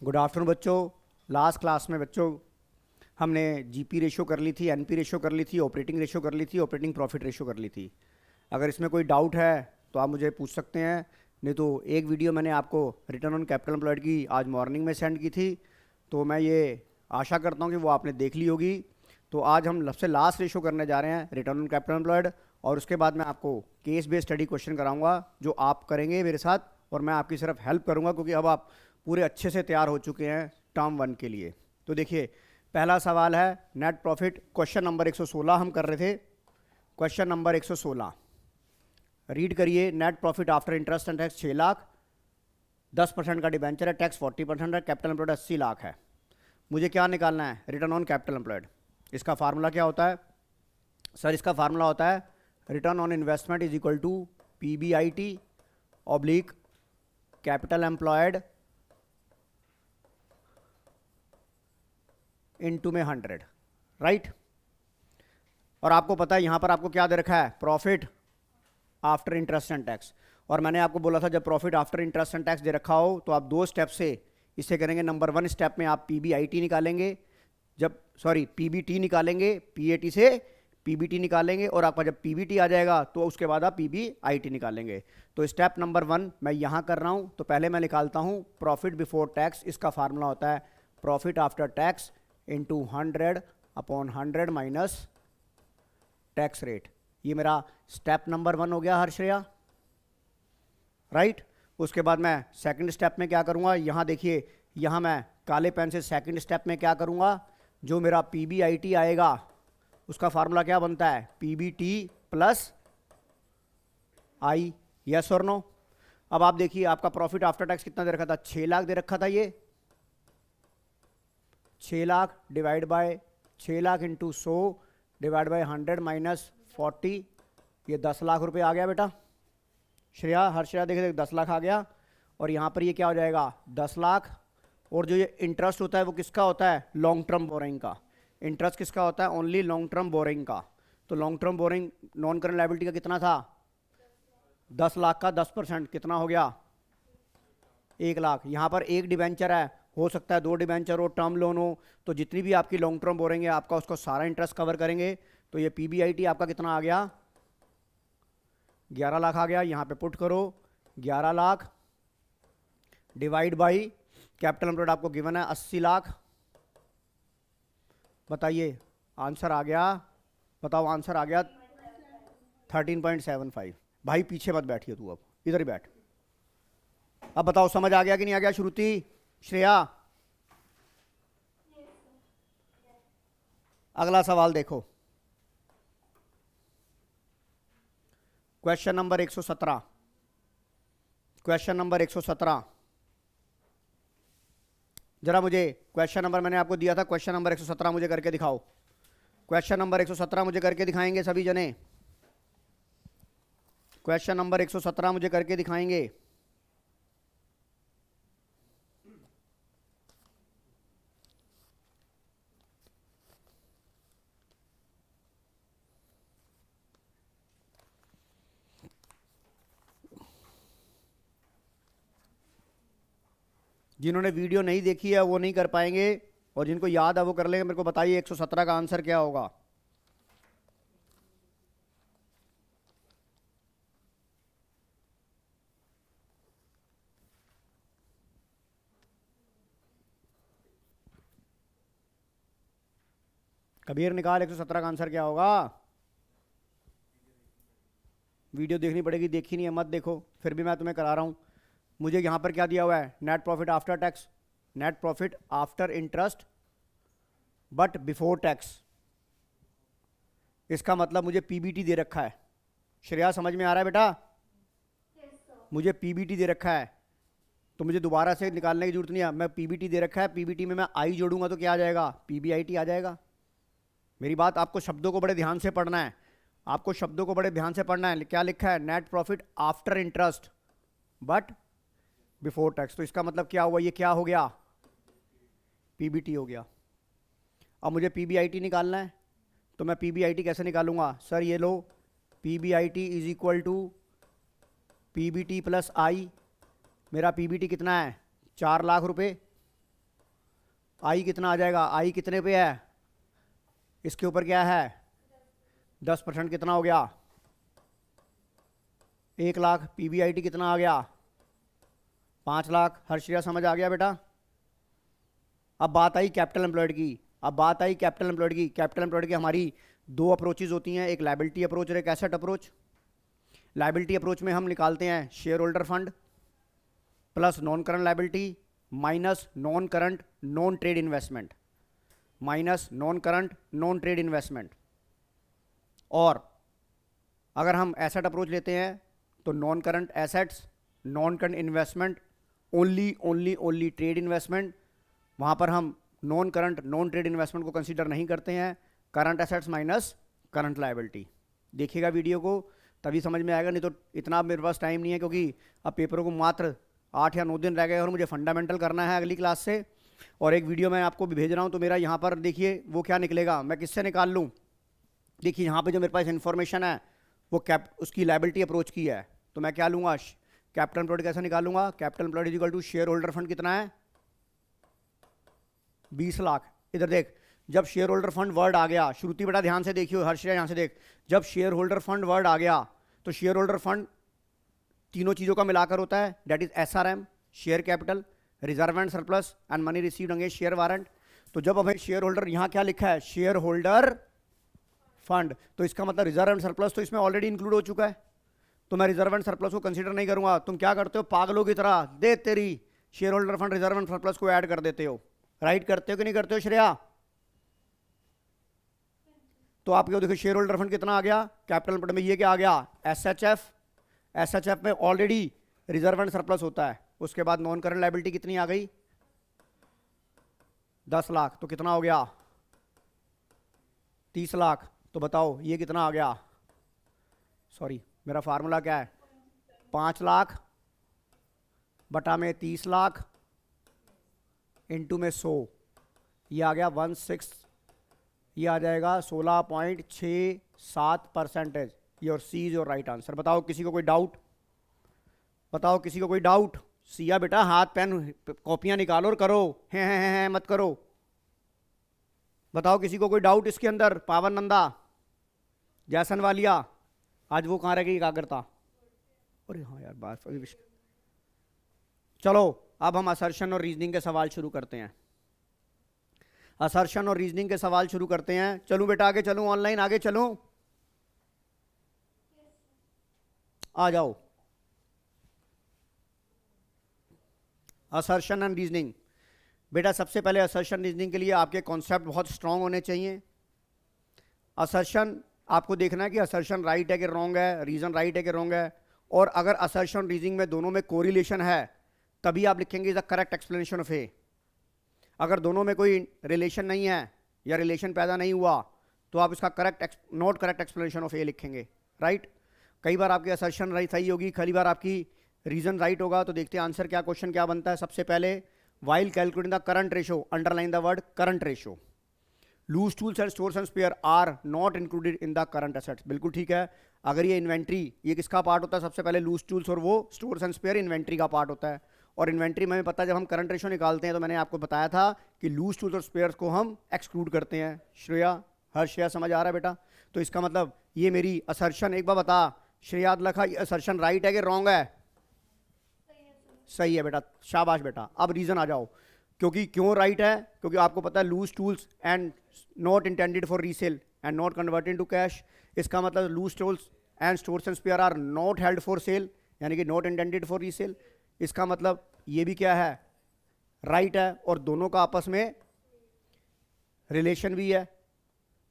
Good afternoon बच्चों। Last class में बच्चों हमने जीपी रेशो कर ली थी, एनपी रेशो कर ली थी, ऑपरेटिंग रेशो कर ली थी, ऑपरेटिंग प्रॉफिट रेशो कर ली थी। अगर इसमें कोई डाउट है तो आप मुझे पूछ सकते हैं, नहीं तो एक वीडियो मैंने आपको रिटर्न ऑन कैपिटल एम्प्लॉयड की आज मॉर्निंग में सेंड की थी, तो मैं ये आशा करता हूँ कि वो आपने देख ली होगी। तो आज हम सबसे लास्ट रेशो करने जा रहे हैं रिटर्न ऑन कैपिटल एम्प्लॉयड, और उसके बाद मैं आपको केस बेस्ड स्टडी क्वेश्चन कराऊंगा जो आप करेंगे मेरे साथ, और मैं आपकी सिर्फ हेल्प करूंगा क्योंकि अब आप पूरे अच्छे से तैयार हो चुके हैं टर्म 1 के लिए। तो देखिए, पहला सवाल है नेट प्रॉफिट, क्वेश्चन नंबर 116 हम कर रहे थे। क्वेश्चन नंबर 116 रीड करिए। Net profit after interest and tax 6 lakh, 10% का डिबेंचर है, टैक्स 40% है, कैपिटल एम्प्लॉयड 80 लाख है। मुझे क्या निकालना है? Return on capital employed. इसका फार्मूला क्या होता है सर? इसका फार्मूला होता है return on investment is equal to PBIT oblique capital employed into में 100, राइट। और आपको पता है यहां पर आपको क्या दे रखा है? Profit after interest and tax. और मैंने आपको बोला था जब profit after interest and tax दे रखा हो तो आप दो स्टेप से इसे करेंगे। नंबर 1 स्टेप में आप PBIT निकालेंगे, PBT निकालेंगे, PAT से PBT निकालेंगे, और आपका जब PBT आ जाएगा तो उसके बाद आप PBIT निकालेंगे। तो स्टेप नंबर 1 मैं यहां कर रहा हूं। तो पहले मैं निकालता हूं प्रॉफिट बिफोर टैक्स। इसका फार्मूला होता है profit after tax into 100/100 minus tax rate. ये मेरा स्टेप नंबर 1 हो गया हर्षया, राइट। उसके बाद मैं सेकंड स्टेप में क्या करूंगा? यहां देखिए, यहां मैं काले पेन से सेकंड स्टेप में क्या करूंगा? जो मेरा PBIT आएगा उसका फार्मूला क्या बनता है? PBT प्लस आई। यस और नो? अब आप देखिए, आपका प्रॉफिट आफ्टर टैक्स कितना दे रखा था? 6 लाख दे रखा था। ये 6 lakh divide by 6 lakh into 100 divide by 100 minus 40, ये 10 लाख रुपए आ गया बेटा। श्रेया, हर्षया देखे 10 लाख आ गया। और यहाँ पर ये क्या हो जाएगा? 10 लाख। और जो ये इंटरेस्ट होता है वो किसका होता है? लॉन्ग टर्म बोरिंग का। इंटरेस्ट किसका होता है? ओनली लॉन्ग टर्म बोरिंग का। तो long term borrowing non current liability का कितना था? 10 लाख का 10% कितना हो गया? 1 लाख। यहाँ पर एक डिबेंचर है, हो सकता है 2 डिबेंचर हो, टर्म लोन हो, तो जितनी भी आपकी लॉन्ग टर्म बोरिंग है आपका उसको सारा इंटरेस्ट कवर करेंगे। तो ये PBIT आपका कितना आ गया? 11 लाख आ गया। यहाँ पे पुट करो 11 lakh divide by capital employed आपको गिवन है 80 लाख। बताइए आंसर आ गया? बताओ आंसर आ गया 13.75। भाई पीछे मत बैठिए तू, अब इधर ही बैठ। अब बताओ समझ आ गया कि नहीं आ गया? श्रुति, श्रेया, अगला सवाल देखो। Question number 117। क्वेश्चन नंबर 117 जरा मुझे क्वेश्चन नंबर मैंने आपको दिया था, क्वेश्चन नंबर 117 मुझे करके दिखाओ। क्वेश्चन नंबर 117 मुझे करके दिखाएंगे सभी जने? क्वेश्चन नंबर 117 मुझे करके दिखाएंगे? जिन्होंने वीडियो नहीं देखी है वो नहीं कर पाएंगे, और जिनको याद है वो कर लेंगे। मेरे को बताइए 117 का आंसर क्या होगा? कबीर निकाल, 117 का आंसर क्या होगा? वीडियो देखनी पड़ेगी, देखी नहीं है मत देखो, फिर भी मैं तुम्हें करा रहा हूं। मुझे यहां पर क्या दिया हुआ है? Net profit after tax, net profit after interest but before tax. इसका मतलब मुझे PBT दे रखा है। श्रेया समझ में आ रहा है बेटा? मुझे PBT दे रखा है, तो मुझे दोबारा से निकालने की जरूरत नहीं है। मैं PBT दे रखा है, PBT में मैं आई जोड़ूंगा तो क्या आ जाएगा? PBIT आ जाएगा। मेरी बात आपको शब्दों को बड़े ध्यान से पढ़ना है, आपको शब्दों को बड़े ध्यान से पढ़ना है। क्या लिखा है? Net profit after interest but before tax. तो इसका मतलब क्या हुआ? ये क्या हो गया? PBT हो गया। अब मुझे PBIT निकालना है, तो मैं PBIT कैसे निकालूंगा? सर ये लो, PBIT is equal to PBT plus I. मेरा PBT कितना है? 4 लाख रुपए। आई कितना आ जाएगा, आई कितने पे है, इसके ऊपर क्या है 10%, कितना हो गया 1 लाख। पीबीआईटी कितना आ गया 5 लाख। हर्षिया समझ आ गया बेटा। अब बात आई कैपिटल एम्प्लॉयड की। अब बात आई कैपिटल एम्प्लॉयड की। कैपिटल एम्प्लॉयड की हमारी दो अप्रोचेज होती हैं, एक लायबिलिटी अप्रोच और एक एसेट अप्रोच। लायबिलिटी अप्रोच में हम निकालते हैं share holder fund plus non current liability minus non current non trade investment, minus non current non trade investment. और अगर हम एसेट अप्रोच लेते हैं तो non current assets, non current investment, only only only trade investment. वहाँ पर हम non current non trade investment को कंसीडर नहीं करते हैं। Current assets minus current liability. देखिएगा वीडियो को तभी समझ में आएगा, नहीं तो इतना मेरे पास टाइम नहीं है, क्योंकि अब पेपरों को मात्र 8 या 9 दिन रह गए और मुझे फंडामेंटल करना है अगली क्लास से। और एक वीडियो मैं आपको भी भेज रहा हूँ, तो मेरा यहाँ पर देखिए वो क्या निकलेगा, मैं किससे निकाल लूँ। देखिए यहाँ पे जो मेरे पास इन्फॉर्मेशन है वो उसकी लायबिलिटी अप्रोच की है, तो मैं क्या लूँगा, कैपिटल एम्प्लॉयड कैसे निकालूंगा। Capital employed is equal to shareholder fund कितना है 20 लाख। इधर देख, जब शेयर होल्डर फंड वर्ड आ गया, श्रुति बेटा ध्यान से देखियो, हर्षिया यहाँ से देख, जब शेयर होल्डर फंड वर्ड आ गया तो शेयर होल्डर फंड तीनों चीज़ों का मिलाकर होता है, that is SRM, share capital, reserve and surplus and money received against share warrant. तो जब हमें शेयर होल्डर, यहाँ क्या लिखा है शेयर होल्डर फंड, तो इसका मतलब रिजर्व एंड सरप्लस तो इसमें ऑलरेडी इंक्लूड हो चुका है, तो मैं रिजर्व एंड सरप्लस को कंसीडर नहीं करूंगा। तुम क्या करते हो पागलों की तरह, दे तेरी share holder fund reserve and surplus को ऐड कर देते हो, राइट करते हो कि नहीं करते हो श्रेया। तो आपके देखो शेयर होल्डर फंड कितना आ गया कैपिटल एम्प्लॉयड में, ये क्या आ गया एसएचएफ। एसएचएफ में ऑलरेडी रिजर्व एंड सरप्लस होता है। उसके बाद नॉन करंट लायबिलिटी कितनी आ गई 10 लाख, तो कितना हो गया 30 लाख। तो बताओ ये कितना आ गया, सॉरी मेरा फार्मूला क्या है 5 लाख बटा में 30 लाख इंटू में 100, ये आ गया 16, ये आ जाएगा 16.67%। Your C is your right answer. बताओ किसी को कोई डाउट, बताओ किसी को कोई डाउट। सिया बेटा हाथ पेन कॉपियां निकालो और करो, हैं मत करो। बताओ किसी को कोई डाउट इसके अंदर। पावन नंदा, जैसन वालिया, आज वो कहाँ रह गई एकाग्रता। अरे हाँ यार बात। चलो अब हम असर्शन और रीजनिंग के सवाल शुरू करते हैं। असर्शन और रीजनिंग के सवाल शुरू करते हैं। चलूं बेटा आगे चलूं, ऑनलाइन आगे चलूं, आ जाओ। असर्शन एंड रीजनिंग बेटा, सबसे पहले असर्शन रीजनिंग के लिए आपके कॉन्सेप्ट बहुत स्ट्रांग होने चाहिए। असर्शन आपको देखना है कि असर्शन राइट है कि रॉन्ग है, रीजन राइट है कि रॉन्ग है। और अगर असर्शन रीजनिंग में दोनों में कोरिलेशन है तभी आप लिखेंगे द करेक्ट एक्सप्लेनेशन ऑफ ए। अगर दोनों में कोई रिलेशन नहीं है या रिलेशन पैदा नहीं हुआ तो आप इसका नॉट करेक्ट एक्सप्लेनेशन ऑफ ए लिखेंगे, राइट। कई बार आपकी असर्शन राइट सही होगी, कई बार आपकी रीजन राइट होगा। तो देखते हैं आंसर क्या, क्वेश्चन क्या बनता है। सबसे पहले while calculating the current ratio, underline the word current ratio, loose tools and stores and spare are not included in the current assets. बिल्कुल ठीक है। अगर ये इन्वेंट्री, ये किसका पार्ट होता है, सबसे पहले लूज टूल्स और वो स्टोर्स एंड स्पेयर इन्वेंट्री का पार्ट होता है। और इन्वेंट्री में हमें पता है जब हम करंट रेशो निकालते हैं तो मैंने आपको बताया था कि लूज टूल्स और स्पेयर्स को हम एक्सक्लूड करते हैं। श्रेया, हर श्रेया समझ आ रहा है बेटा। तो इसका मतलब ये मेरी असर्शन, एक बार बता श्रेया लखा, ये असर्शन राइट है कि रॉन्ग है। सही है बेटा, शाबाश बेटा। अब रीजन आ जाओ, क्योंकि क्यों राइट है, क्योंकि आपको पता है loose tools and not intended for resale and not converted to cash. इसका मतलब loose tools and stores and spare are not held for sale, यानी कि नॉट इंटेंडेड फॉर रीसेल। इसका मतलब ये भी क्या है, राइट है, और दोनों का आपस में रिलेशन भी है।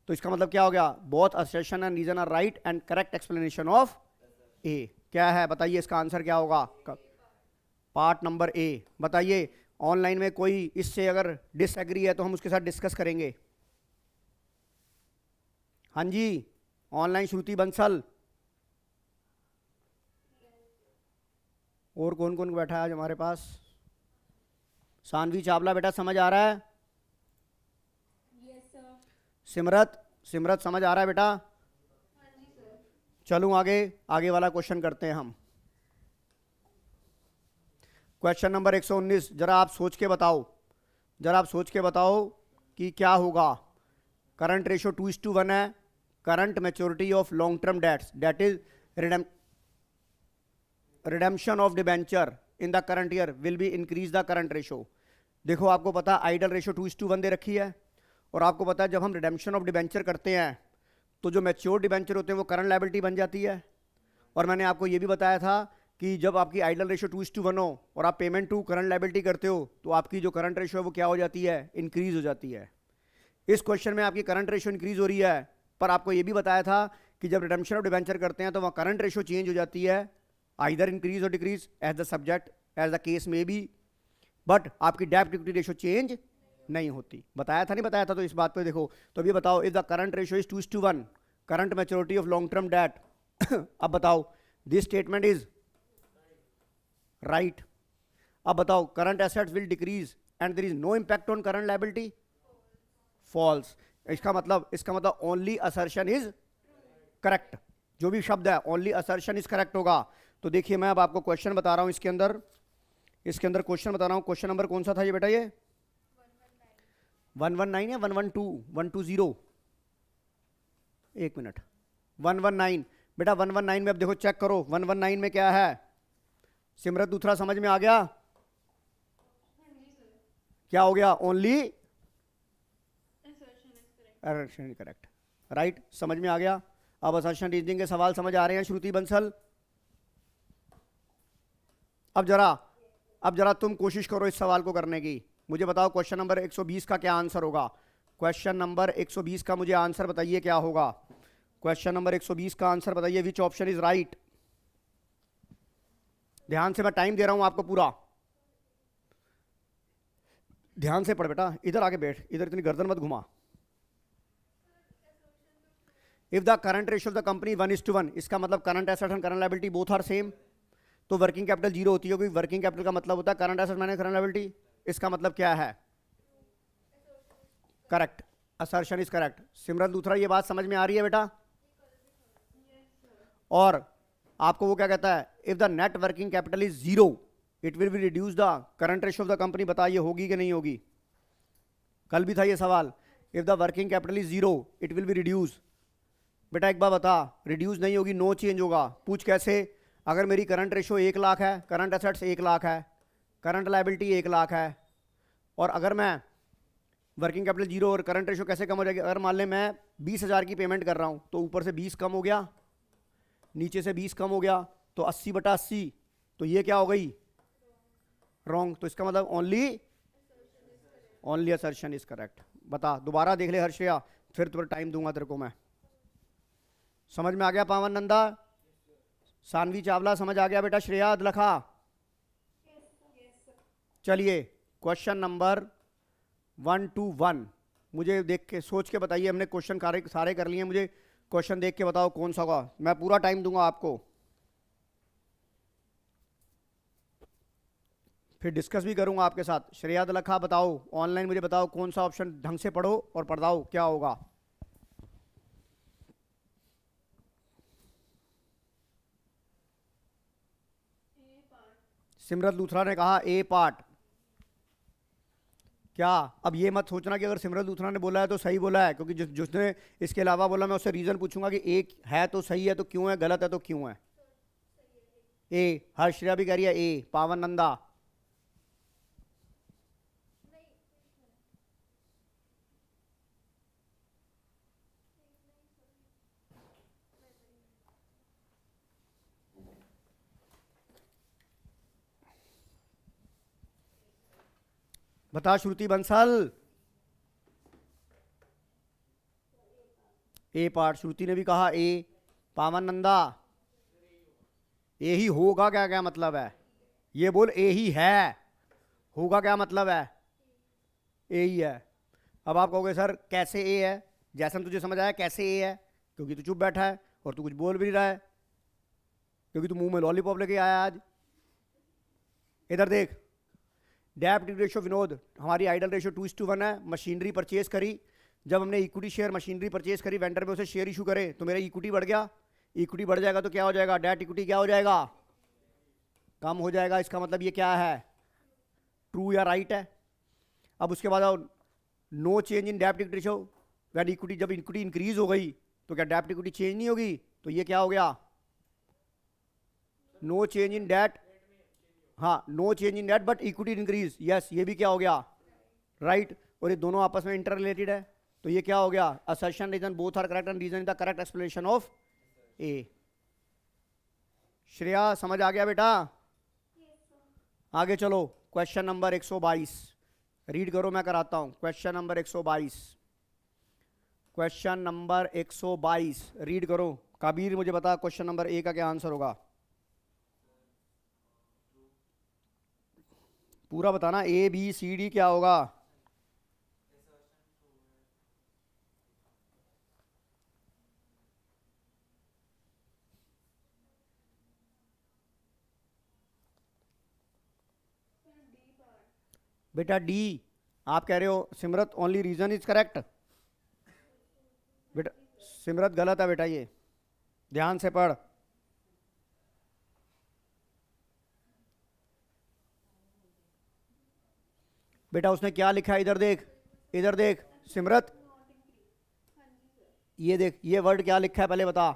तो इसका मतलब क्या हो गया, both assertion and reason are right and correct explanation of A क्या है, बताइए इसका आंसर क्या होगा, पार्ट नंबर ए। बताइए ऑनलाइन में कोई इससे अगर डिसएग्री है तो हम उसके साथ डिस्कस करेंगे। हाँ जी, ऑनलाइन श्रुति बंसल, और कौन कौन बैठा है आज हमारे पास। सानवी चावला बेटा समझ आ रहा है। Yes sir. सिमरत, सिमरत समझ आ रहा है बेटा। हाँ जी सर। चलूँ आगे, आगे वाला क्वेश्चन करते हैं हम। क्वेश्चन नंबर 119, जरा आप सोच के बताओ, जरा आप सोच के बताओ कि क्या होगा। करंट रेशो 2:1 है। Current maturity of long term debts that is redemption of debenture in the current year will be increase the current ratio. देखो आपको पता है आइडल रेशो 2:1 दे रखी है, और आपको पता है जब हम रिडेम्पशन ऑफ डिबेंचर करते हैं तो जो मैच्योर डिबेंचर होते हैं वो करंट लायबिलिटी बन जाती है। और मैंने आपको ये भी बताया था कि जब आपकी आइडल रेशो 2:1 हो और आप पेमेंट टू करंट लायबिलिटी करते हो तो आपकी जो करंट रेशो है वो क्या हो जाती है, इंक्रीज हो जाती है। इस क्वेश्चन में आपकी करंट रेशो इंक्रीज हो रही है, पर आपको ये भी बताया था कि जब रिडेम्पशन ऑफ डिबेंचर करते हैं तो वहाँ करंट रेशो चेंज हो जाती है, either increase or decrease as the subject as the case may be, but आपकी डेब्ट इक्विटी रेशो चेंज नहीं होती। बताया था नहीं बताया था? तो इस बात पे देखो, तो अभी बताओ if the current ratio is 2:1 current maturity of long term debt अब बताओ दिस स्टेटमेंट इज राइट। अब बताओ current assets will decrease and there is no impact on current liability, false. इसका मतलब ओनली असर्शन इज करेक्ट। जो भी शब्द है ओनली असर्शन इज करेक्ट होगा। तो देखिए मैं अब आपको क्वेश्चन बता रहा हूं इसके अंदर क्वेश्चन बता रहा हूं। क्वेश्चन नंबर कौन सा था ये बेटा? ये 119 या 112? 120? एक मिनट, 119 बेटा। 119 में अब देखो चेक करो 119 में क्या है। सिमरत दूसरा समझ में आ गया? हाँ जी सर। क्या हो गया? Only assertion is correct. Assertion correct, right. समझ में आ गया? अब असर्शन रीजनिंग के सवाल समझ आ रहे हैं श्रुति बंसल? अब जरा तुम कोशिश करो इस सवाल को करने की। मुझे बताओ क्वेश्चन नंबर 120 का क्या आंसर होगा। क्वेश्चन नंबर 120 का मुझे आंसर बताइए क्या होगा। क्वेश्चन नंबर 120 का आंसर बताइए, विच ऑप्शन इज राइट। ध्यान से मैं टाइम दे रहा हूं आपको पूरा, ध्यान से पढ़ बेटा। इधर आके बैठ, इधर इतनी गर्दन मत घुमा। If the current ratio of the company 1:1, इसका मतलब current asset and current liability both are same, तो वर्किंग कैपिटल 0 होती है, क्योंकि वर्किंग कैपिटल का मतलब होता है current asset minus current liability. इसका मतलब क्या है? Correct, assertion is correct. Simran दूसरा ये बात समझ में आ रही है बेटा? और आपको वो क्या कहता है, if the net working capital is 0 it will be reduce the current ratio of the company. बताइए होगी कि नहीं होगी? कल भी था ये सवाल। If the working capital is 0 it will be reduce. बेटा एक बार बता, रिड्यूस नहीं होगी, नो चेंज होगा। पूछ कैसे? अगर मेरी करंट रेशियो 1 लाख है, करंट एसेट्स 1 लाख है, करंट लायबिलिटी 1 लाख है, और अगर मैं वर्किंग कैपिटल 0 और करंट रेशियो कैसे कम हो जाएगी? अगर मान ले मैं 20,000 की पेमेंट कर रहा हूं तो ऊपर से 20 कम हो गया, नीचे से 20 कम हो गया, तो 80/80, तो ये क्या हो गई? रॉन्ग। तो इसका मतलब ओनली असर्शन इज करेक्ट। बता, दोबारा देख ले हर्षया, फिर तुम्हें टाइम दूंगा तेरे को मैं। समझ में आ गया पावन नंदा? सानवी चावला समझ आ गया बेटा? श्रेया अदलखा? चलिए क्वेश्चन नंबर 121 मुझे देख के सोच के बताइए। हमने क्वेश्चन सारे कर लिए, मुझे क्वेश्चन देख के बताओ कौन सा होगा। मैं पूरा टाइम दूंगा आपको, फिर डिस्कस भी करूंगा आपके साथ। श्रेया दलखा बताओ, ऑनलाइन मुझे बताओ कौन सा ऑप्शन, ढंग से पढ़ो और पढ़ाओ क्या होगा। सिमरत लूथरा ने कहा ए पार्ट। क्या अब ये मत सोचना कि अगर सिमरत लूथरा ने बोला है तो सही बोला है, क्योंकि जिसने इसके अलावा बोला मैं उससे रीजन पूछूंगा कि एक है तो सही है तो क्यों है, गलत है तो क्यों है। ए, हर्षया भी कह रही है ए। पावन नंदा? बता श्रुति बंसल। ए पार्ट, श्रुति ने भी कहा ए। पावन नंदा? ए ही होगा क्या क्या मतलब है? ये बोल ए ही है, होगा क्या मतलब है? ए ही है। अब आप कहोगे सर कैसे ए है? जैसे हम तुझे समझ आया कैसे ए है, क्योंकि तू चुप बैठा है और तू कुछ बोल भी नहीं रहा है, क्योंकि तू मुंह में लॉलीपॉप लेके आया आज। इधर देख, डेब्ट रेशियो विनोद, हमारी आइडल रेशियो 2:1 है। मशीनरी परचेज करी, जब हमने इक्विटी शेयर मशीनरी परचेज करी, वेंडर में उसे शेयर इशू करे तो मेरा इक्विटी बढ़ गया। इक्विटी बढ़ जाएगा तो क्या हो जाएगा? डेट इक्विटी क्या हो जाएगा? कम हो जाएगा। इसका मतलब ये क्या है? ट्रू या राइट है? अब उसके बाद आओ, नो चेंज इन डेब्ट इक्विटी रेशियो, वैन इक्विटी, जब इक्विटी इंक्रीज हो गई तो क्या डेब्ट इक्विटी चेंज नहीं होगी? तो ये क्या हो गया? नो चेंज इन डेट, हाँ, no change in debt but equity increase, yes, ये भी क्या हो गया? राइट। और ये दोनों आपस में इंटर रिलेटेड है, तो ये क्या हो गया? Assertion reason both are correct and reason is the correct explanation of A. Shreya समझ आ गया बेटा? आगे चलो, क्वेश्चन नंबर 122 रीड करो, मैं कराता हूं। Question number 122, question number 122 read करो। कबीर मुझे बता क्वेश्चन नंबर ए का क्या आंसर होगा? पूरा बताना, ए बी सी डी क्या होगा? बेटा डी आप कह रहे हो। Simrat only reason is correct. बेटा सिमरत गलत है बेटा, ये ध्यान से पढ़। बेटा उसने क्या लिखा है, इधर देख, इधर देख सिमरत, ये देख, ये वर्ड क्या लिखा है पहले बता।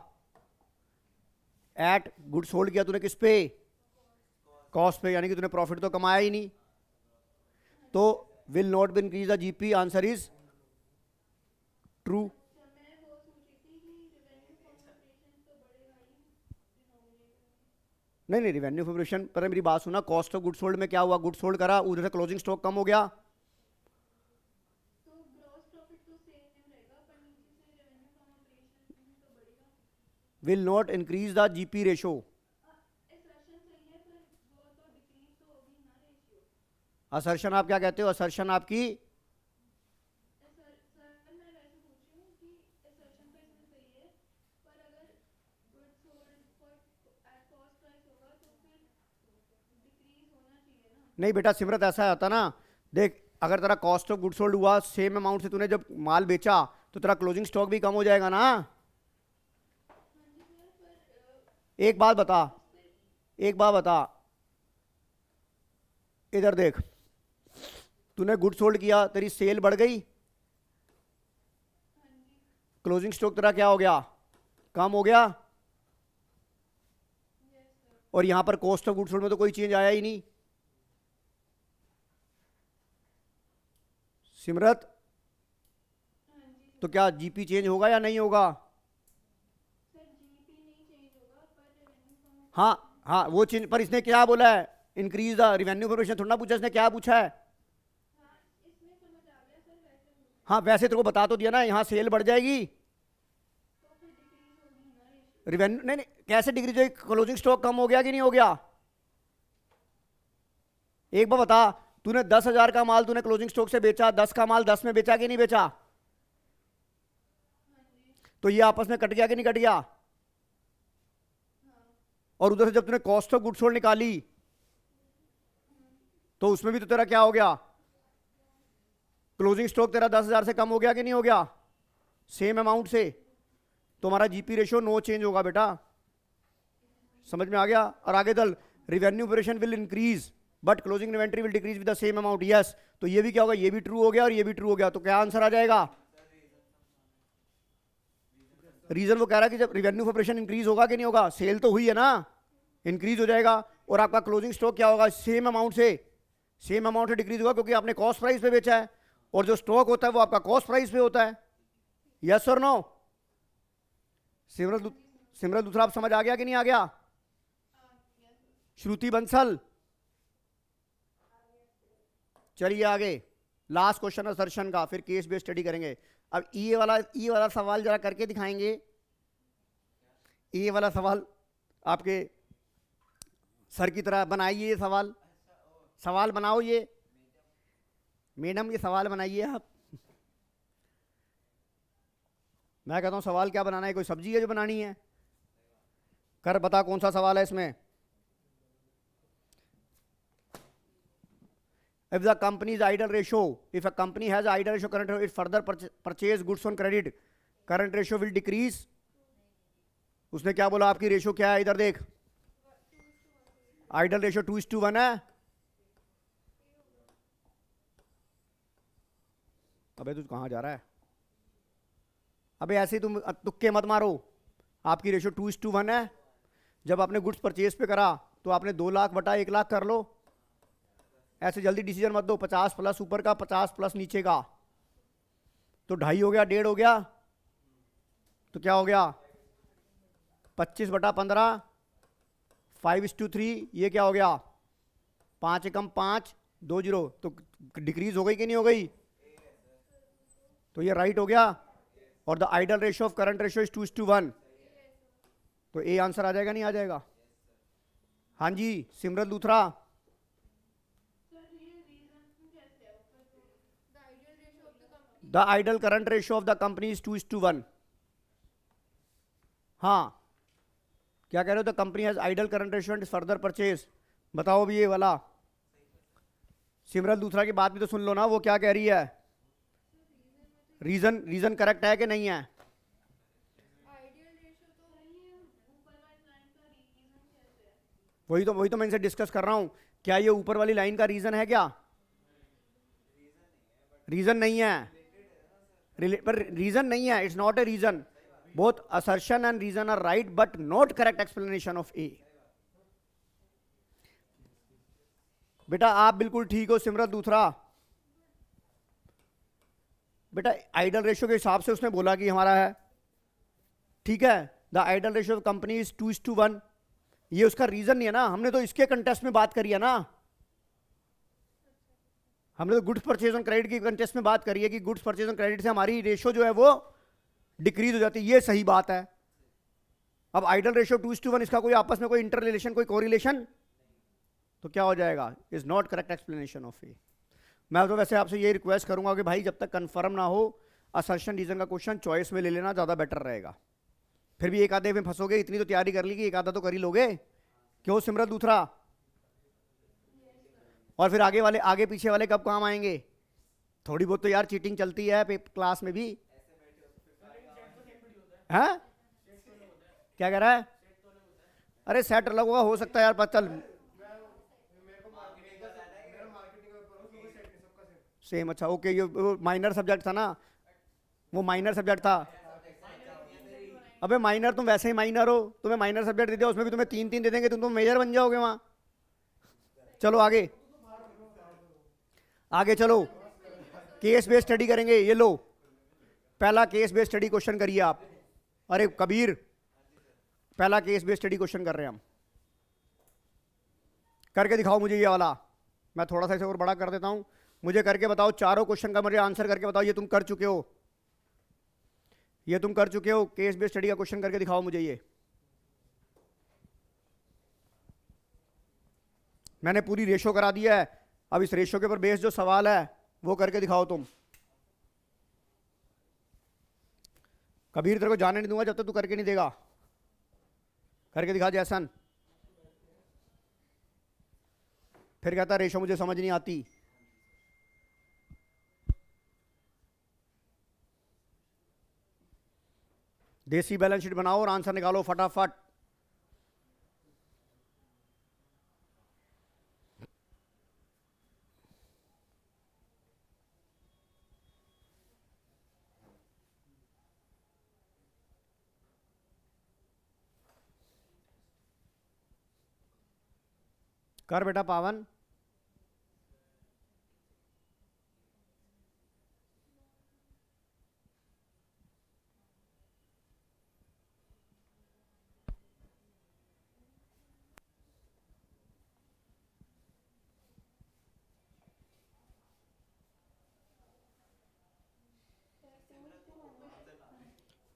एट गुड्स सोल्ड किया तूने किस पे? कॉस्ट पे, यानी कि तूने प्रॉफिट तो कमाया ही नहीं। तो will not be increase the GP, answer is true. नहीं नहीं, रिवेन्यू फॉर्मेशन पर मेरी बात सुना, कॉस्ट ऑफ गुड सोल्ड में क्या हुआ? गुड सोल्ड करा, उधर से क्लोजिंग स्टॉक कम हो गया, तो ग्रॉस प्रॉफिट तो सेम रहेगा, पर नीचे से रेवेन्यू फ्रॉम ऑपरेशन तो बढ़ेगा। Will not increase the GP ratio. Assertion सही है, पर वो तो डिक्रीज तो होगी ना रेशियो। असर्शन आप क्या कहते हो? असर्शन आपकी, सर मैं वैसे पूछ रही हूँ कि असर्शन तो इसमें सही है, पर अगर goods sold for at cost price होगा तो फिर डिक्रीज होना चाहिए ना। नहीं बेटा सिमरत ऐसा आता ना, देख अगर तेरा कॉस्ट ऑफ गुड सोल्ड हुआ सेम अमाउंट से, तूने जब माल बेचा तो तेरा क्लोजिंग स्टॉक भी कम हो जाएगा ना। एक बात बता, एक बात बता, इधर देख, तूने गुड सोल्ड किया, तेरी सेल बढ़ गई, क्लोजिंग स्टॉक तेरा क्या हो गया? कम हो गया। और यहां पर कॉस्ट ऑफ गुड सोल्ड में तो कोई चेंज आया ही नहीं। सिमरत तो क्या जीपी चेंज होगा या नहीं होगा? सर जीपी नहीं चेंज होगा, पर रेवेन्यू फ्रॉम हाँ हाँ, वो चेंज, पर इसने क्या बोला है? इंक्रीज द रिवेन्यू फॉर्मेशन थोड़ा ना पूछा, इसने क्या पूछा है? इसमें समझ आ गया सर, वैसे हाँ वैसे तेरे को बता तो दिया ना, यहाँ सेल बढ़ जाएगी, तो फिर डिक्रीज होगी ना रेशियो। रिवेन्यू नहीं नहीं, कैसे डिग्री जो क्लोजिंग स्टॉक कम हो गया कि नहीं हो गया? एक बार बता, तूने 10,000 का माल तूने क्लोजिंग स्टॉक से बेचा, 10 का माल 10 में बेचा कि नहीं बेचा? तो ये आपस में कट गया कि नहीं कट गया? और उधर से जब तूने कॉस्ट ऑफ गुड्स सोल्ड निकाली तो उसमें भी तो तेरा क्या हो गया? क्लोजिंग स्टॉक तेरा 10,000 से कम हो गया कि नहीं हो गया? सेम अमाउंट से। तो हमारा जीपी रेशियो नो चेंज होगा बेटा, समझ में आ गया? और आगे दल, revenue operation will increase but closing inventory will decrease with the same amount, yes. तो ये भी क्या होगा? ये भी ट्रू हो गया और ये भी ट्रू हो गया, तो क्या आंसर आ जाएगा? रीजन वो कह रहा है कि जब रिवेन्यू ऑपरेशन इंक्रीज होगा कि नहीं होगा, सेल तो हुई है ना, इंक्रीज हो जाएगा, और आपका क्लोजिंग स्टॉक क्या होगा? सेम अमाउंट से डिक्रीज होगा, क्योंकि आपने कॉस्ट प्राइस पे बेचा है, और जो स्टॉक होता है वो आपका कॉस्ट प्राइस पे होता है। यस और नो? सिमरत दूसरा आप समझ आ गया कि नहीं आ गया? श्रुति बंसल, चलिए आगे, लास्ट क्वेश्चन असर्शन का, फिर केस बेस्ड स्टडी करेंगे। अब ये वाला सवाल जरा करके दिखाएंगे। ये वाला सवाल आपके सर की तरह बनाइए, ये सवाल बनाओ, ये मैडम ये सवाल बनाइए आप। मैं कहता हूं सवाल क्या बनाना है? कोई सब्जी है जो बनानी है? कर बता कौन सा सवाल है इसमें। If the company's idle ratio, if a company has idle ratio, current ratio, it further purchase goods on credit, current ratio will decrease. उसने क्या बोला? आपकी रेशियो क्या है? इधर देख, आइडल रेशियो 2:1 है। अबे तू कहाँ जा रहा है? अबे ऐसे ही तुम तुक्के मत मारो। आपकी रेशो 2:1 है। जब आपने गुड्स परचेज पे करा तो आपने 2 लाख बटा 1 लाख कर लो। ऐसे जल्दी डिसीजन मत दो। 50 प्लस ऊपर का, 50 प्लस नीचे का, तो 2.5 हो गया, 1.5 हो गया, तो क्या हो गया? 25 बटा 15, 5:3। ये क्या हो गया? 5 एकम 5, 2 जीरो, तो डिक्रीज हो गई कि नहीं हो गई? तो ये राइट हो गया। और the ideal ratio of current ratio is 2:1। तो ए आंसर आ जाएगा नहीं आ जाएगा? हाँ जी सिमरन लूथरा। सर ये रीजन कैसे है the ideal ratio of the company? The ideal current ratio of the company is 2:1। हाँ क्या कह रहे हो? The company has ideal current ratio and further purchase. बताओ अभी ये वाला। सिमरन दूसरा की बात भी तो सुन लो ना, वो क्या कह रही है? रीजन करेक्ट है कि नहीं है? आइडियल रेशियो तो नहीं है, ऊपर वाली लाइन का रीजन कैसे है? वही तो मैं इनसे डिस्कस कर रहा हूं। क्या ये ऊपर वाली लाइन का रीजन है क्या? रीजन नहीं है। पर रीजन नहीं है, it's not a reason. Both assertion and reason are right but not correct explanation of A. बेटा आप बिल्कुल ठीक हो सिमरन दूसरा। बेटा आइडल रेशियो के हिसाब से उसने बोला कि हमारा है, ठीक है। The ideal ratio of company is 2:1। ये उसका रीजन नहीं है ना, हमने तो इसके कंटेस्ट में बात करी है ना। हमने तो गुड्स परचेज ऑन क्रेडिट की कंटेस्ट में बात करी है कि गुड्स परचेज ऑन क्रेडिट से हमारी रेशियो जो है वो डिक्रीज हो जाती है। ये सही बात है। अब आइडल रेशियो 2:1, इसका कोई आपस में कोई इंटर रिलेशन, कोई कोरिलेशन, तो क्या हो जाएगा? Is not correct explanation of A. मैं तो वैसे आपसे ये रिक्वेस्ट करूंगा कि भाई जब तक कंफर्म ना हो असर्शन रीजन का क्वेश्चन चॉइस में ले लेना, ज़्यादा बेटर रहेगा। फिर भी एक आधे में फंसोगे, इतनी तो तैयारी कर ली कि एक आधा तो कर ही लोगे। क्यों सिमरन दूसरा? और फिर आगे वाले, आगे पीछे वाले कब काम आएंगे? थोड़ी बहुत तो यार चीटिंग चलती है क्लास में भी। है क्या कह रहा है? अरे सेट अलग होगा, हो सकता है यार, पता चल सेम। अच्छा ओके, ये वो माइनर सब्जेक्ट था ना, वो माइनर सब्जेक्ट था। अबे माइनर, तुम वैसे ही माइनर हो, तुम्हें माइनर सब्जेक्ट दे दिया, उसमें भी तुम्हें 3-3 दे देंगे, तुम तो मेजर बन जाओगे वहां। चलो आगे आगे चलो, केस बेस्ड स्टडी करेंगे। ये लो पहला केस बेस्ड स्टडी क्वेश्चन करिए आप। अरे कबीर, पहला केस बेस्ड स्टडी क्वेश्चन कर रहे हैं हम। करके दिखाओ मुझे ये वाला। मैं थोड़ा सा इसे और बड़ा कर देता हूं। मुझे करके बताओ, चारों क्वेश्चन का मुझे आंसर करके बताओ। ये तुम कर चुके हो, ये तुम कर चुके हो। केस बेस्ड स्टडी का क्वेश्चन करके दिखाओ मुझे ये। मैंने पूरी रेशो करा दिया है। अब इस रेशो के ऊपर बेस्ड जो सवाल है वो करके दिखाओ तुम। कबीर तेरे को जाने नहीं दूंगा जब तक तू करके नहीं देगा। करके दिखा जैसन। फिर कहता रेशो मुझे समझ नहीं आती। देसी बैलेंस शीट बनाओ और आंसर निकालो फटाफट। कर बेटा पावन।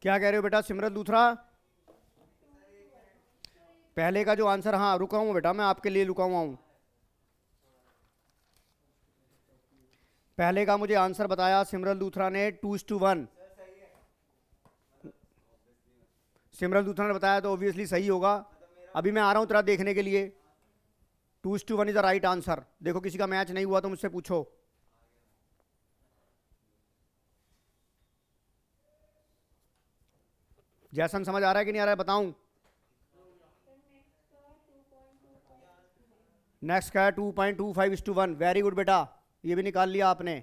क्या कह रहे हो बेटा सिमरन दूसरा? पहले का जो आंसर, हाँ रुका हूं बेटा, मैं आपके लिए रुका हुआ हूं। पहले का मुझे आंसर बताया सिमरन दूसरा ने 2:1। सिमरन दूसरा ने बताया तो ऑब्वियसली सही होगा। अभी मैं आ रहा हूं तेरा देखने के लिए। 2:1 इज द राइट आंसर। देखो किसी का मैच नहीं हुआ तो मुझसे पूछो। जैसन समझ आ रहा है कि नहीं आ रहा है बताऊं? नेक्स्ट का है 2.25:1। वेरी गुड बेटा, ये भी निकाल लिया आपने।